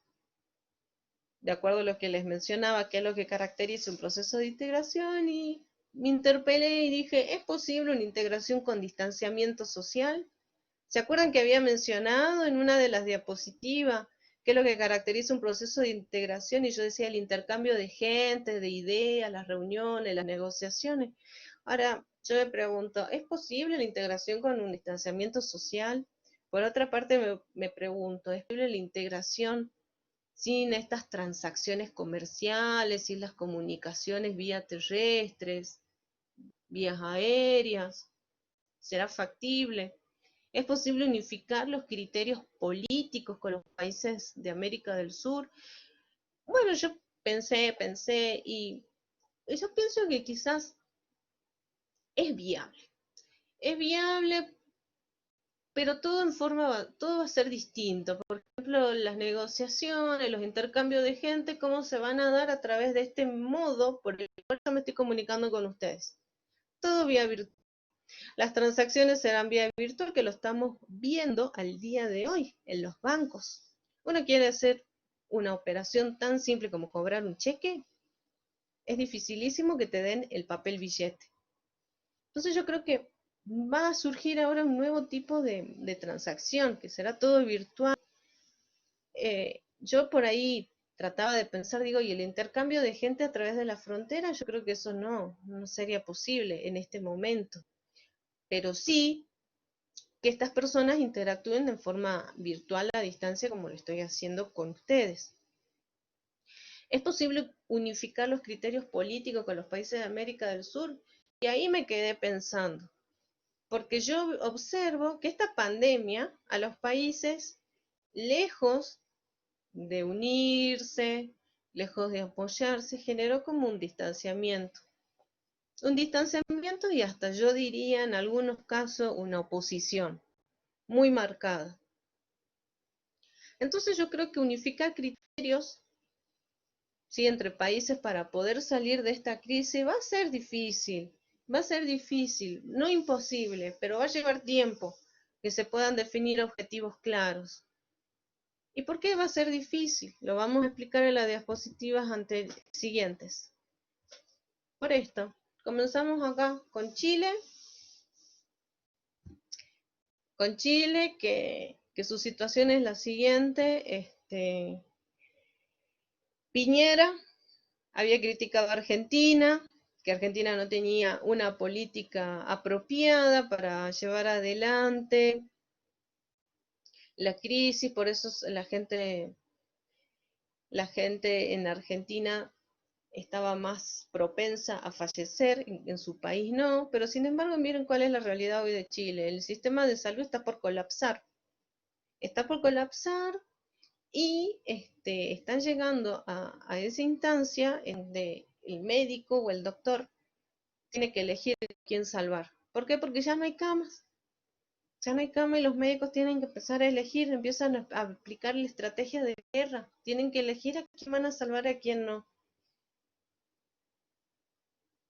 de acuerdo a lo que les mencionaba, que es lo que caracteriza un proceso de integración, y me interpelé y dije, ¿es posible una integración con distanciamiento social? ¿Se acuerdan que había mencionado en una de las diapositivas qué es lo que caracteriza un proceso de integración, y yo decía el intercambio de gente, de ideas, las reuniones, las negociaciones. Ahora, yo me pregunto, ¿es posible la integración con un distanciamiento social? Por otra parte, me pregunto, ¿es posible la integración sin estas transacciones comerciales, sin las comunicaciones vía terrestres, vías aéreas? ¿Será factible? ¿Es posible unificar los criterios políticos con los países de América del Sur? Bueno, yo pensé y yo pienso que quizás es viable. Es viable, pero todo va a ser distinto. Por ejemplo, las negociaciones, los intercambios de gente, cómo se van a dar a través de este modo por el cual yo me estoy comunicando con ustedes. Todo vía virtual. Las transacciones serán vía virtual, que lo estamos viendo al día de hoy en los bancos. Uno quiere hacer una operación tan simple como cobrar un cheque, es dificilísimo que te den el papel billete. Entonces yo creo que va a surgir ahora un nuevo tipo de transacción, que será todo virtual. Yo por ahí trataba de pensar, digo, y el intercambio de gente a través de la frontera, yo creo que eso no sería posible en este momento. Pero sí que estas personas interactúen de forma virtual a distancia como lo estoy haciendo con ustedes. ¿Es posible unificar los criterios políticos con los países de América del Sur? Y ahí me quedé pensando, porque yo observo que esta pandemia a los países, lejos de unirse, lejos de apoyarse, generó como un distanciamiento. Un distanciamiento y hasta yo diría en algunos casos una oposición muy marcada. Entonces yo creo que unificar criterios, ¿sí?, entre países para poder salir de esta crisis va a ser difícil, no imposible, pero va a llevar tiempo que se puedan definir objetivos claros. ¿Y por qué va a ser difícil? Lo vamos a explicar en las diapositivas siguientes. Por esto, comenzamos acá con Chile que su situación es la siguiente. Piñera había criticado a Argentina, que Argentina no tenía una política apropiada para llevar adelante la crisis, por eso la gente en Argentina estaba más propensa a fallecer, en su país no, pero sin embargo miren cuál es la realidad hoy de Chile. El sistema de salud está por colapsar y están llegando a esa instancia en donde el médico o el doctor tiene que elegir quién salvar. ¿Por qué? Porque ya no hay camas. Ya no hay cama y los médicos tienen que empezar a elegir, empiezan a aplicar la estrategia de guerra. Tienen que elegir a quién van a salvar y a quién no.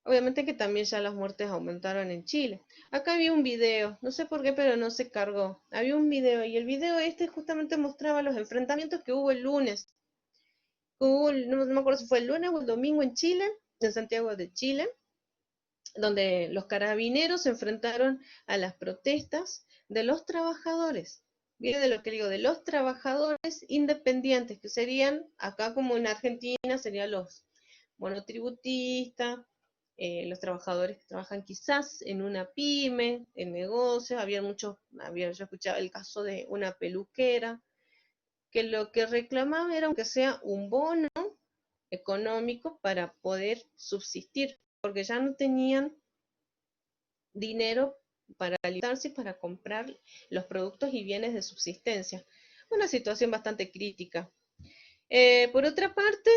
Obviamente que también ya las muertes aumentaron en Chile. Acá había un video, no sé por qué, pero no se cargó. Había un video y el video justamente mostraba los enfrentamientos que hubo el lunes. No me acuerdo si fue el lunes o el domingo en Chile, en Santiago de Chile, donde los carabineros se enfrentaron a las protestas de los trabajadores. Viene de lo que digo, de los trabajadores independientes, que serían, acá como en Argentina, serían los monotributistas, los trabajadores que trabajan quizás en una pyme, en negocios. Yo escuchaba el caso de una peluquera, que lo que reclamaba era aunque sea un bono económico para poder subsistir, porque ya no tenían dinero para alimentarse y para comprar los productos y bienes de subsistencia. Una situación bastante crítica. Por otra parte,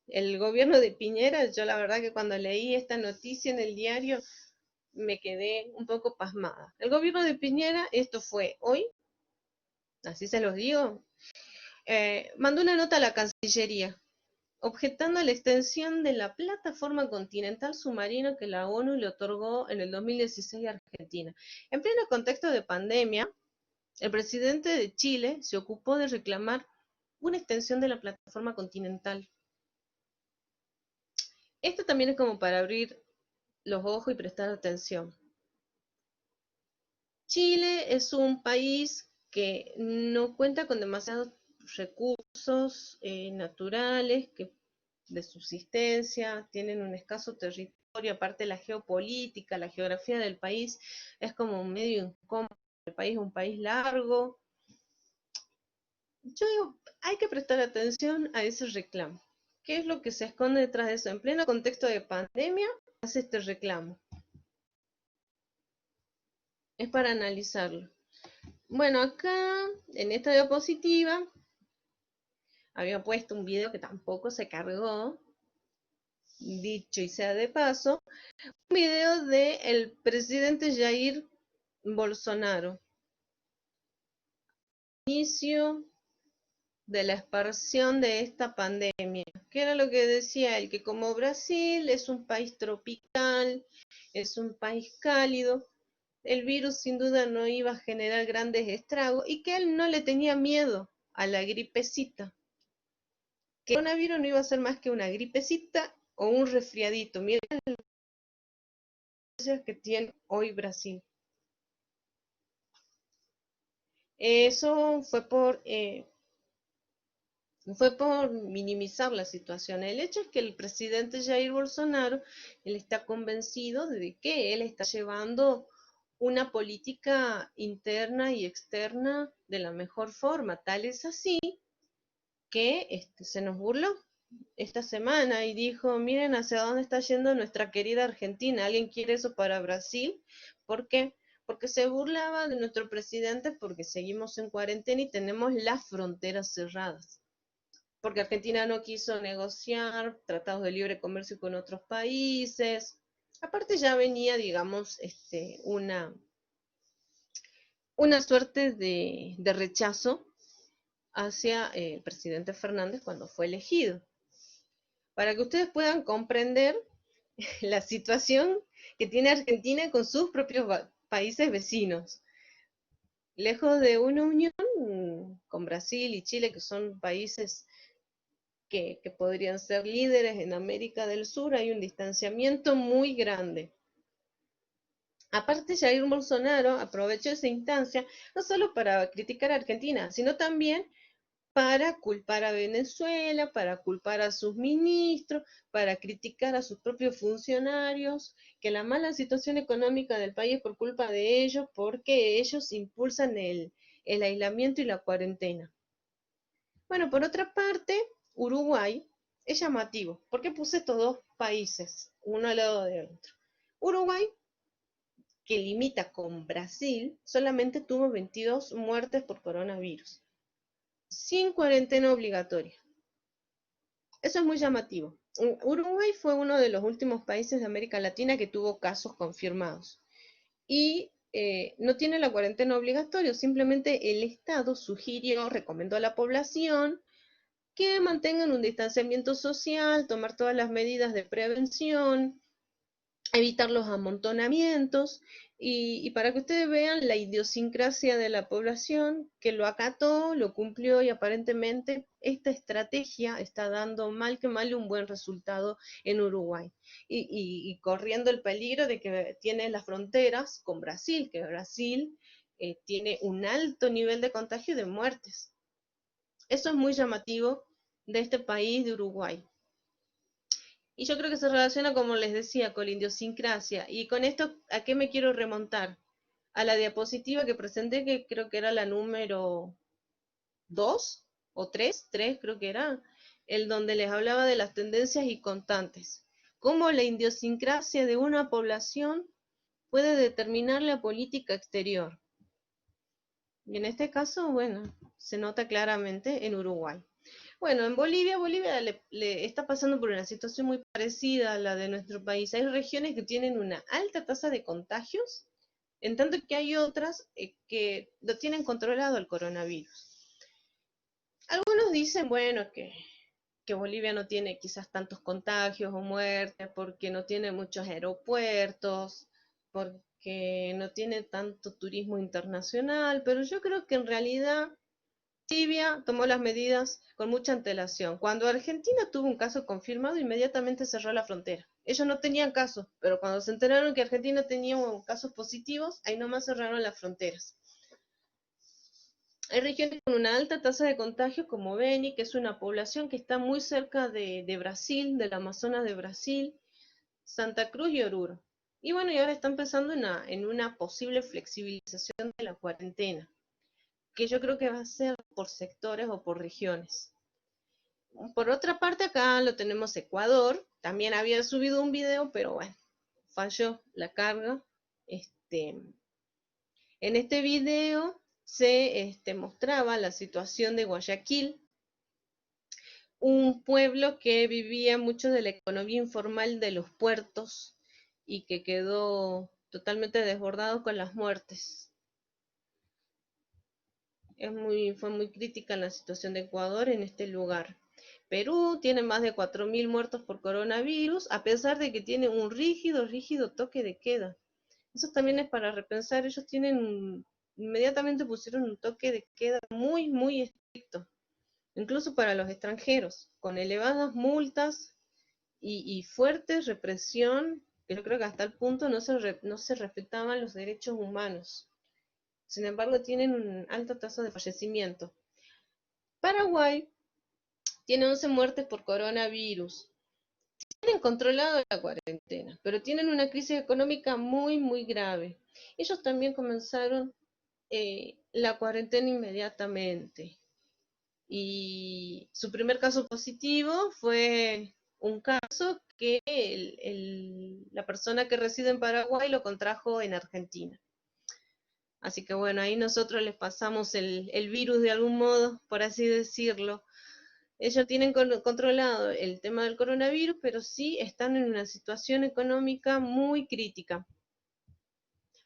el gobierno de Piñera, yo la verdad que cuando leí esta noticia en el diario me quedé un poco pasmada. El gobierno de Piñera, esto fue hoy, así se los digo, mandó una nota a la Cancillería objetando la extensión de la plataforma continental submarina que la ONU le otorgó en el 2016 a Argentina. En pleno contexto de pandemia, el presidente de Chile se ocupó de reclamar una extensión de la plataforma continental. Esto también es como para abrir los ojos y prestar atención. Chile es un país que no cuenta con demasiados recursos recursos naturales de subsistencia, tienen un escaso territorio, aparte la geopolítica, la geografía del país es como medio incómodo, el país es un país largo. Yo digo, hay que prestar atención a ese reclamo. ¿Qué es lo que se esconde detrás de eso? En pleno contexto de pandemia, hace este reclamo. Es para analizarlo. Bueno, acá, en esta diapositiva, había puesto un video que tampoco se cargó, dicho y sea de paso, un video del presidente Jair Bolsonaro. Inicio de la expansión de esta pandemia, que era lo que decía él, que como Brasil es un país tropical, es un país cálido, el virus sin duda no iba a generar grandes estragos y que él no le tenía miedo a la gripecita, que el coronavirus no iba a ser más que una gripecita o un resfriadito. Miren las que tiene hoy Brasil. Eso fue por minimizar la situación. El hecho es que el presidente Jair Bolsonaro, él está convencido de que él está llevando una política interna y externa de la mejor forma. Tal es así que se nos burló esta semana y dijo, miren hacia dónde está yendo nuestra querida Argentina. ¿Alguien quiere eso para Brasil? ¿Por qué? Porque se burlaba de nuestro presidente porque seguimos en cuarentena y tenemos las fronteras cerradas. Porque Argentina no quiso negociar tratados de libre comercio con otros países. Aparte ya venía, digamos, una suerte de rechazo hacia el presidente Fernández cuando fue elegido. Para que ustedes puedan comprender la situación que tiene Argentina con sus propios países vecinos. Lejos de una unión con Brasil y Chile, que son países que podrían ser líderes en América del Sur, hay un distanciamiento muy grande. Aparte, Jair Bolsonaro aprovechó esa instancia no solo para criticar a Argentina, sino también para culpar a Venezuela, para culpar a sus ministros, para criticar a sus propios funcionarios, que la mala situación económica del país es por culpa de ellos, porque ellos impulsan el aislamiento y la cuarentena. Bueno, por otra parte, Uruguay es llamativo. ¿Por qué puse estos dos países, uno al lado del otro? Uruguay, que limita con Brasil, solamente tuvo 22 muertes por coronavirus, sin cuarentena obligatoria. Eso es muy llamativo. Uruguay fue uno de los últimos países de América Latina que tuvo casos confirmados. Y no tiene la cuarentena obligatoria, simplemente el Estado sugirió, recomendó a la población que mantengan un distanciamiento social, tomar todas las medidas de prevención, evitar los amontonamientos, y para que ustedes vean la idiosincrasia de la población que lo acató, lo cumplió y aparentemente esta estrategia está dando mal que mal un buen resultado en Uruguay. Y corriendo el peligro de que tiene las fronteras con Brasil, que Brasil tiene un alto nivel de contagio y de muertes. Eso es muy llamativo de este país, de Uruguay. Y yo creo que se relaciona, como les decía, con la idiosincrasia. Y con esto, ¿a qué me quiero remontar? A la diapositiva que presenté, que creo que era la número 2 o 3 creo que era, el donde les hablaba de las tendencias y constantes. Cómo la idiosincrasia de una población puede determinar la política exterior. Y en este caso, bueno, se nota claramente en Uruguay. Bueno, en Bolivia le está pasando por una situación muy parecida a la de nuestro país. Hay regiones que tienen una alta tasa de contagios, en tanto que hay otras que lo tienen controlado el coronavirus. Algunos dicen, bueno, que Bolivia no tiene quizás tantos contagios o muertes porque no tiene muchos aeropuertos, porque no tiene tanto turismo internacional, pero yo creo que en realidad Bolivia tomó las medidas con mucha antelación. Cuando Argentina tuvo un caso confirmado, inmediatamente cerró la frontera. Ellos no tenían casos, pero cuando se enteraron que Argentina tenía casos positivos, ahí nomás cerraron las fronteras. Hay regiones con una alta tasa de contagio como Beni, que es una población que está muy cerca de Brasil, del Amazonas de Brasil, Santa Cruz y Oruro. Y bueno, y ahora están pensando en una posible flexibilización de la cuarentena, que yo creo que va a ser por sectores o por regiones. Por otra parte, acá lo tenemos Ecuador. También había subido un video, pero bueno, falló la carga. En este video se mostraba la situación de Guayaquil, un pueblo que vivía mucho de la economía informal de los puertos y que quedó totalmente desbordado con las muertes. Fue muy crítica la situación de Ecuador en este lugar. Perú tiene más de 4.000 muertos por coronavirus, a pesar de que tiene un rígido toque de queda. Eso también es para repensar. Ellos inmediatamente pusieron un toque de queda muy estricto, incluso para los extranjeros, con elevadas multas y fuerte represión, que yo creo que hasta el punto no se respetaban los derechos humanos. Sin embargo, tienen una alta tasa de fallecimiento. Paraguay tiene 11 muertes por coronavirus. Tienen controlado la cuarentena, pero tienen una crisis económica muy grave. Ellos también comenzaron la cuarentena inmediatamente. Y su primer caso positivo fue un caso que la persona que reside en Paraguay lo contrajo en Argentina. Así que bueno, ahí nosotros les pasamos el virus de algún modo, por así decirlo. Ellos tienen controlado el tema del coronavirus, pero sí están en una situación económica muy crítica.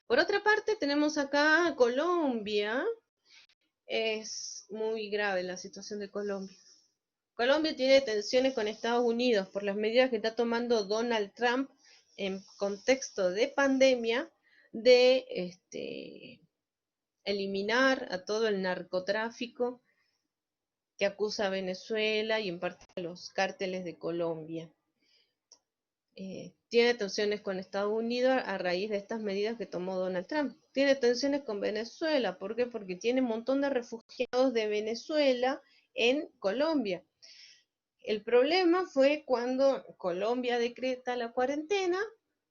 Por otra parte, tenemos acá Colombia. Es muy grave la situación de Colombia. Colombia tiene tensiones con Estados Unidos por las medidas que está tomando Donald Trump en contexto de pandemia de eliminar a todo el narcotráfico que acusa a Venezuela y en parte a los cárteles de Colombia. Tiene tensiones con Estados Unidos a raíz de estas medidas que tomó Donald Trump. Tiene tensiones con Venezuela. ¿Por qué? Porque tiene un montón de refugiados de Venezuela en Colombia. El problema fue cuando Colombia decreta la cuarentena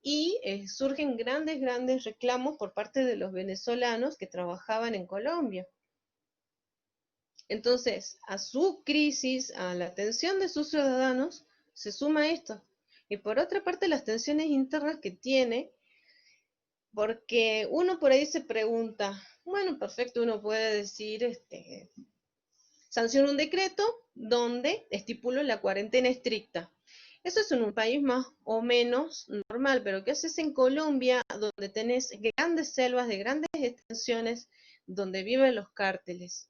y surgen grandes reclamos por parte de los venezolanos que trabajaban en Colombia. Entonces, a su crisis, a la tensión de sus ciudadanos, se suma esto. Y por otra parte, las tensiones internas que tiene, porque uno por ahí se pregunta, bueno, perfecto, uno puede decir, sanciona un decreto donde estipula la cuarentena estricta. Eso es en un país más o menos normal, pero ¿qué haces en Colombia, donde tenés grandes selvas de grandes extensiones, donde viven los cárteles?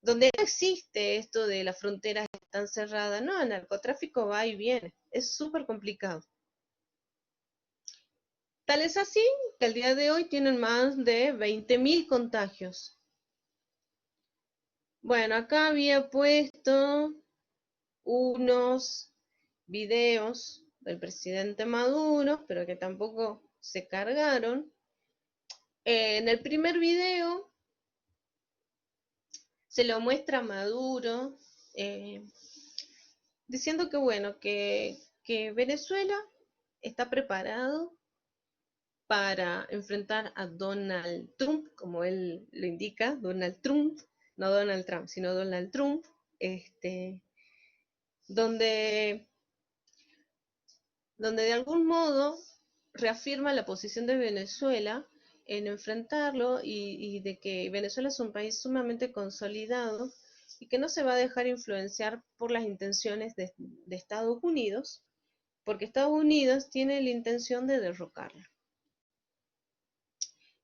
Donde no existe esto de las fronteras están cerradas, no, el narcotráfico va y viene, es súper complicado. Tal es así que el día de hoy tienen más de 20.000 contagios. Bueno, acá había puesto unos videos del presidente Maduro, pero que tampoco se cargaron. En el primer video se lo muestra a Maduro diciendo que bueno, que Venezuela está preparado para enfrentar a Donald Trump, como él lo indica, Donald Trump, no Donald Trump, sino Donald Trump, donde de algún modo reafirma la posición de Venezuela en enfrentarlo y de que Venezuela es un país sumamente consolidado y que no se va a dejar influenciar por las intenciones de Estados Unidos, porque Estados Unidos tiene la intención de derrocarlo.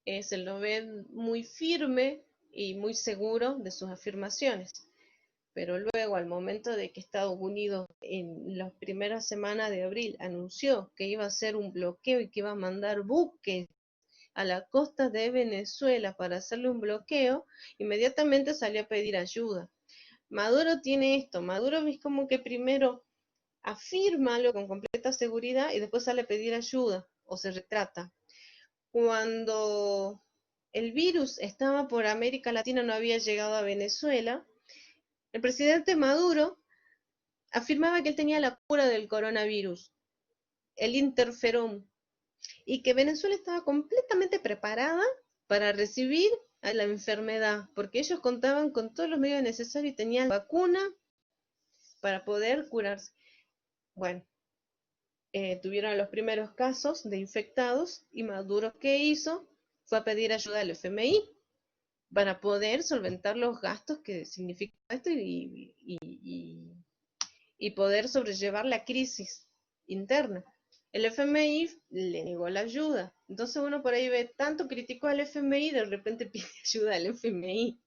Se lo ve muy firme y muy seguro de sus afirmaciones. Pero luego, al momento de que Estados Unidos en las primeras semanas de abril anunció que iba a hacer un bloqueo y que iba a mandar buques a la costa de Venezuela para hacerle un bloqueo, inmediatamente salió a pedir ayuda. Maduro tiene esto, Maduro es como que primero afirma algo con completa seguridad y después sale a pedir ayuda o se retrata. Cuando el virus estaba por América Latina, no había llegado a Venezuela, el presidente Maduro afirmaba que él tenía la cura del coronavirus, el interferón, y que Venezuela estaba completamente preparada para recibir a la enfermedad, porque ellos contaban con todos los medios necesarios y tenían vacuna para poder curarse. Bueno, tuvieron los primeros casos de infectados y Maduro, ¿qué hizo? Fue a pedir ayuda al FMI para poder solventar los gastos que significa esto y poder sobrellevar la crisis interna. El FMI le negó la ayuda. Entonces uno por ahí ve tanto criticó al FMI, de repente pide ayuda al FMI.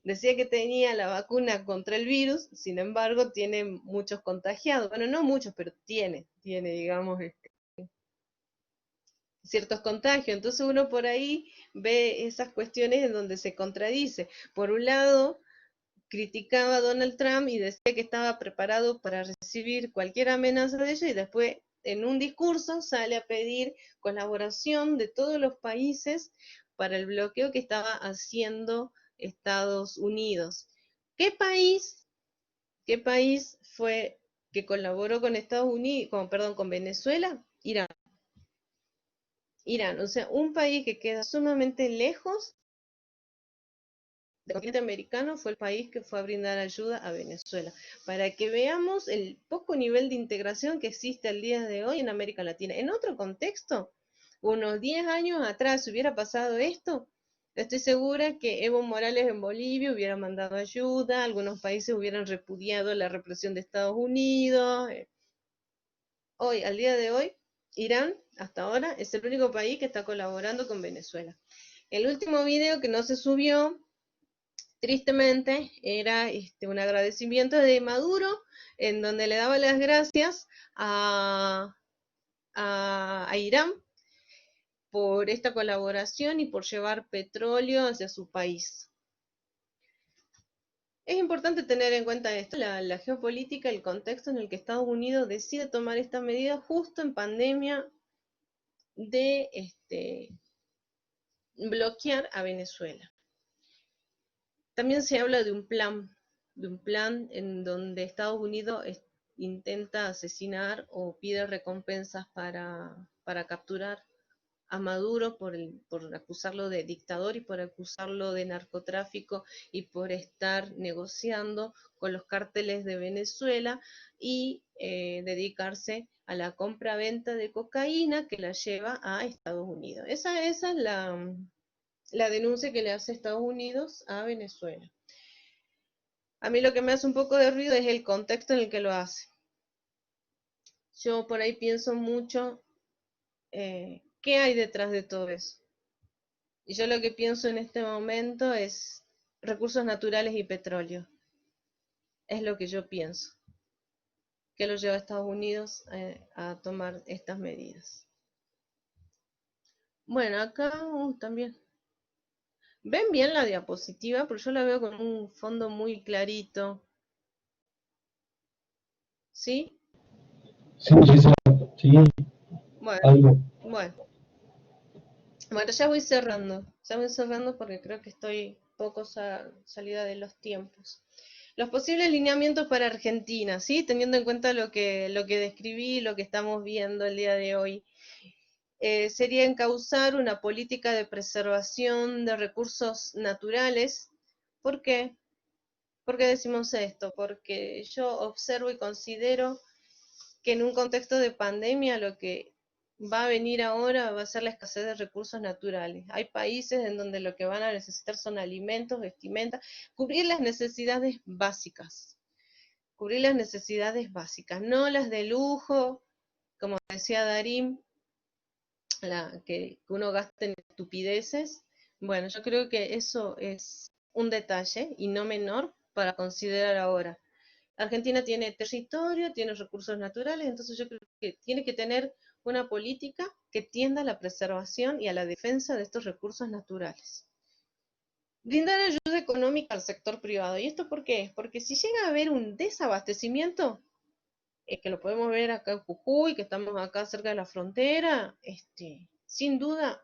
Decía que tenía la vacuna contra el virus, sin embargo tiene muchos contagiados. Bueno, no muchos, pero tiene, digamos, ciertos contagios. Entonces uno por ahí ve esas cuestiones en donde se contradice. Por un lado, criticaba a Donald Trump y decía que estaba preparado para recibir cualquier amenaza de ellos y después en un discurso sale a pedir colaboración de todos los países para el bloqueo que estaba haciendo Estados Unidos. Qué país fue que colaboró con Estados Unidos, con Venezuela? Irán. Irán, o sea, un país que queda sumamente lejos del continente americano fue el país que fue a brindar ayuda a Venezuela, para que veamos el poco nivel de integración que existe al día de hoy en América Latina. En otro contexto, unos 10 años atrás, si hubiera pasado esto, estoy segura que Evo Morales en Bolivia hubiera mandado ayuda, algunos países hubieran repudiado la represión de Estados Unidos. Hoy, al día de hoy, Irán, hasta ahora, es el único país que está colaborando con Venezuela. El último video que no se subió, tristemente, era un agradecimiento de Maduro, en donde le daba las gracias a Irán por esta colaboración y por llevar petróleo hacia su país. Es importante tener en cuenta esto, la geopolítica, el contexto en el que Estados Unidos decide tomar esta medida justo en pandemia de bloquear a Venezuela. También se habla de un plan en donde Estados Unidos intenta asesinar o pide recompensas para capturar a Maduro por acusarlo de dictador y por acusarlo de narcotráfico y por estar negociando con los cárteles de Venezuela y dedicarse a la compra-venta de cocaína que la lleva a Estados Unidos. Esa es la denuncia que le hace Estados Unidos a Venezuela. A mí lo que me hace un poco de ruido es el contexto en el que lo hace. Yo por ahí pienso mucho qué hay detrás de todo eso. Y yo lo que pienso en este momento es recursos naturales y petróleo. Es lo que yo pienso, que lo lleva a Estados Unidos a tomar estas medidas. Bueno, acá también. ¿Ven bien la diapositiva? Porque yo la veo con un fondo muy clarito. ¿Sí? Sí, sí, Bueno, algo. bueno. Bueno, ya voy cerrando porque creo que estoy poco salida de los tiempos. Los posibles lineamientos para Argentina, ¿sí? Teniendo en cuenta lo que describí, lo que estamos viendo el día de hoy. Sería encauzar una política de preservación de recursos naturales. ¿Por qué? ¿Por qué decimos esto? Porque yo observo y considero que en un contexto de pandemia lo que va a venir ahora va a ser la escasez de recursos naturales. Hay países en donde lo que van a necesitar son alimentos, vestimenta, cubrir las necesidades básicas. Cubrir las necesidades básicas, no las de lujo, como decía Darín, que uno gasta en estupideces. Bueno, yo creo que eso es un detalle y no menor para considerar ahora. Argentina tiene territorio, tiene recursos naturales, entonces yo creo que tiene que tener una política que tienda a la preservación y a la defensa de estos recursos naturales. Brindar ayuda económica al sector privado. ¿Y esto por qué? Porque si llega a haber un desabastecimiento, que lo podemos ver acá en Jujuy, que estamos acá cerca de la frontera, sin duda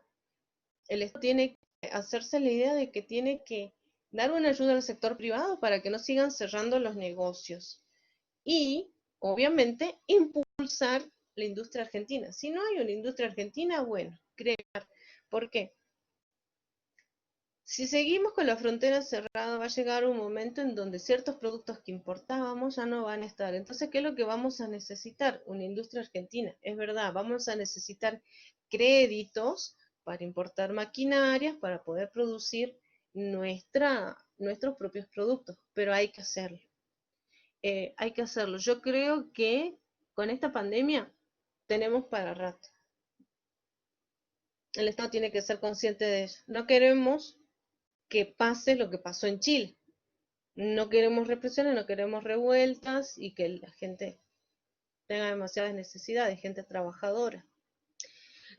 el Estado tiene que hacerse la idea de que tiene que dar una ayuda al sector privado para que no sigan cerrando los negocios. Y, obviamente, impulsar la industria argentina. Si no hay una industria argentina, bueno, crear. ¿Por qué? Si seguimos con la frontera cerrada, va a llegar un momento en donde ciertos productos que importábamos ya no van a estar. Entonces, ¿qué es lo que vamos a necesitar? Una industria argentina. Es verdad, vamos a necesitar créditos para importar maquinarias, para poder producir nuestros propios productos, pero hay que hacerlo. Hay que hacerlo. Yo creo que con esta pandemia tenemos para rato. El Estado tiene que ser consciente de eso. No queremos que pase lo que pasó en Chile. No queremos represiones, no queremos revueltas y que la gente tenga demasiadas necesidades, gente trabajadora.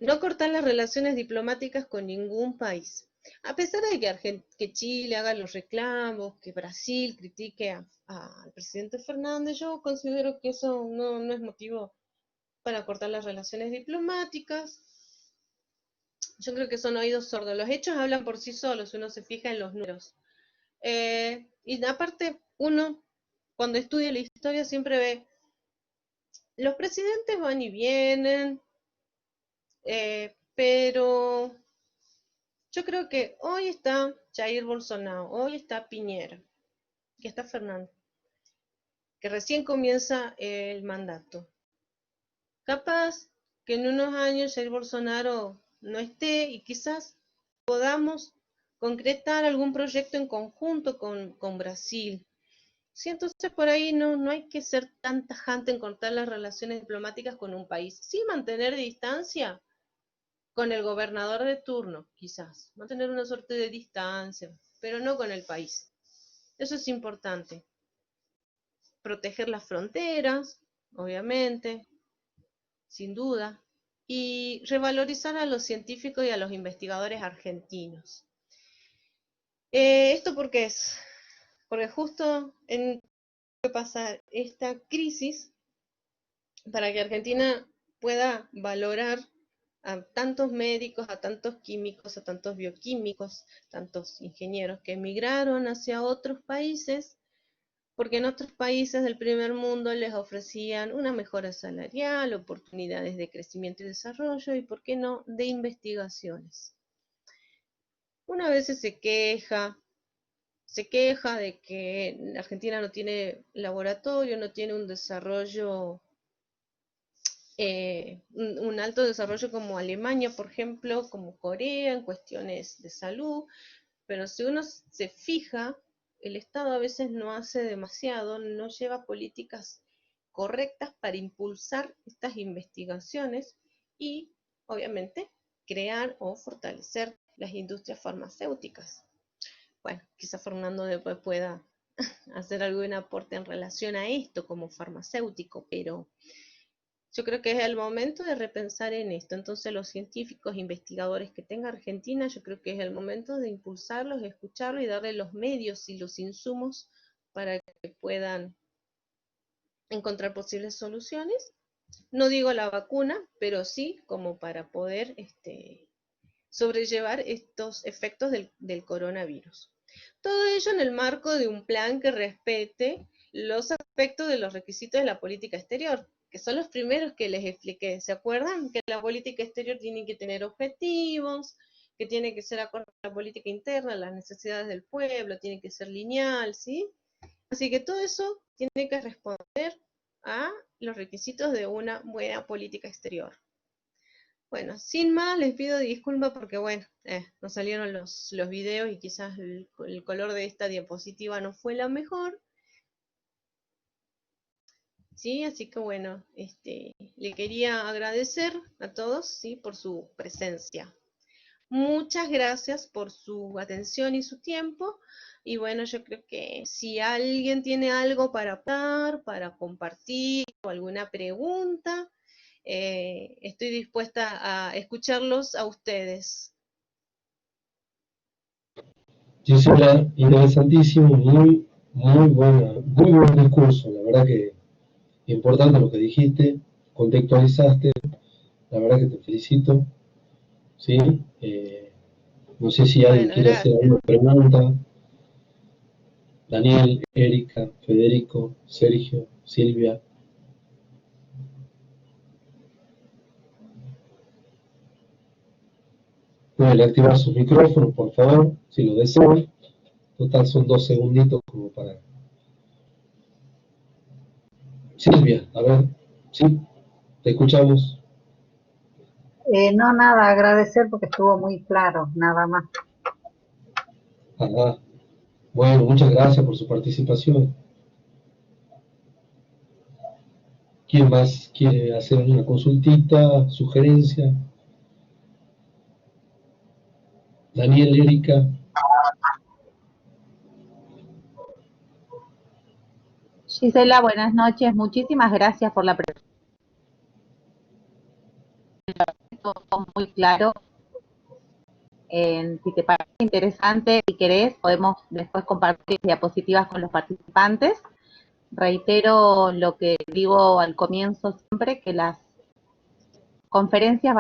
No cortar las relaciones diplomáticas con ningún país. A pesar de que Chile haga los reclamos, que Brasil critique al presidente Fernández, yo considero que eso no es motivo para cortar las relaciones diplomáticas. Yo creo que son oídos sordos. Los hechos hablan por sí solos, uno se fija en los números. Y aparte, uno, cuando estudia la historia, siempre ve, los presidentes van y vienen, pero yo creo que hoy está Jair Bolsonaro, hoy está Piñera, que está Fernando, que recién comienza el mandato. Capaz que en unos años Jair Bolsonaro no esté y quizás podamos concretar algún proyecto en conjunto con Brasil. Sí, entonces por ahí no hay que ser tan tajante en cortar las relaciones diplomáticas con un país. Sí mantener distancia con el gobernador de turno, quizás. Mantener una suerte de distancia, pero no con el país. Eso es importante. Proteger las fronteras, obviamente, sin duda. Y revalorizar a los científicos y a los investigadores argentinos. ¿Esto por qué es? Porque justo en que pasa esta crisis para que Argentina pueda valorar a tantos médicos, a tantos químicos, a tantos bioquímicos, tantos ingenieros que emigraron hacia otros países, porque en otros países del primer mundo les ofrecían una mejora salarial, oportunidades de crecimiento y desarrollo y, ¿por qué no?, de investigaciones. Una vez se queja de que Argentina no tiene laboratorio, no tiene un desarrollo, un alto desarrollo como Alemania, por ejemplo, como Corea, en cuestiones de salud, pero si uno se fija, el Estado a veces no hace demasiado, no lleva políticas correctas para impulsar estas investigaciones y, obviamente, crear o fortalecer las industrias farmacéuticas. Bueno, quizá Fernando después pueda hacer algún aporte en relación a esto como farmacéutico, pero yo creo que es el momento de repensar en esto. Entonces los científicos, investigadores que tenga Argentina, yo creo que es el momento de impulsarlos, escucharlos y darles los medios y los insumos para que puedan encontrar posibles soluciones. No digo la vacuna, pero sí como para poder sobrellevar estos efectos del coronavirus. Todo ello en el marco de un plan que respete los aspectos de los requisitos de la política exterior, que son los primeros que les expliqué. ¿Se acuerdan? Que la política exterior tiene que tener objetivos, que tiene que ser acorde a la política interna, las necesidades del pueblo, tiene que ser lineal, ¿sí? Así que todo eso tiene que responder a los requisitos de una buena política exterior. Bueno, sin más, les pido disculpas porque, bueno, nos salieron los videos y quizás el color de esta diapositiva no fue la mejor. Sí, así que bueno, le quería agradecer a todos, sí, por su presencia. Muchas gracias por su atención y su tiempo. Y bueno, yo creo que si alguien tiene algo para aportar, para compartir o alguna pregunta, estoy dispuesta a escucharlos a ustedes. Gisela, interesantísimo, muy buen discurso, la verdad que importante lo que dijiste, contextualizaste, la verdad que te felicito, ¿sí? No sé si alguien Bueno, quiere hacer gracias. alguna pregunta. Daniel, Erika, Federico, Sergio, Silvia. Pueden activar sus micrófonos, por favor, si lo desean. Total, son 2 segunditos como para... Silvia, a ver, sí, te escuchamos. No, nada, agradecer porque estuvo muy claro, nada más. Ajá. Bueno, muchas gracias por su participación. ¿Quién más quiere hacer una consultita, sugerencia? Daniel, Erika. Gisela, buenas noches, muchísimas gracias por la presentación, todo muy claro. Si te parece interesante, si querés, podemos después compartir diapositivas con los participantes. Reitero lo que digo al comienzo siempre, que las conferencias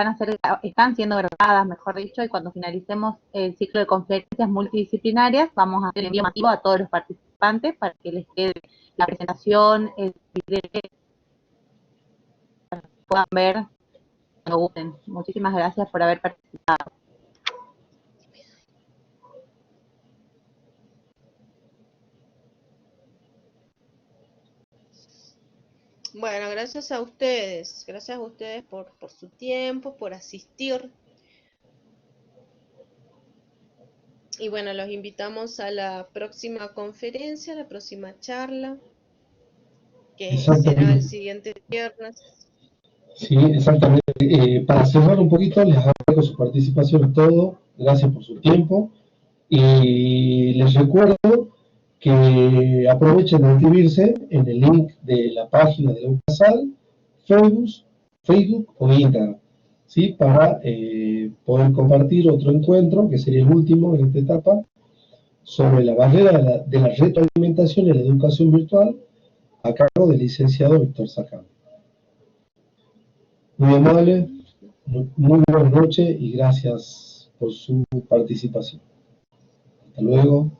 están siendo grabadas, mejor dicho, y cuando finalicemos el ciclo de conferencias multidisciplinarias, vamos a hacer envío masivo a todos los participantes para que les quede la presentación, el video, puedan ver cuando gusten. Muchísimas gracias por haber participado. Bueno, gracias a ustedes por su tiempo, por asistir. Y bueno, los invitamos a la próxima conferencia, a la próxima charla, que será el Exactamente. siguiente viernes. Sí, exactamente. Para cerrar un poquito, les agradezco su participación todo. Gracias por su tiempo. Y les recuerdo que aprovechen de inscribirse en el link de la página de la UCASAL, Facebook o Instagram, ¿sí? Para poder compartir otro encuentro, que sería el último en esta etapa, sobre la barrera de la retroalimentación en la educación virtual, a cargo del licenciado Víctor Sacán. Muy amable, muy buenas noches y gracias por su participación. Hasta luego.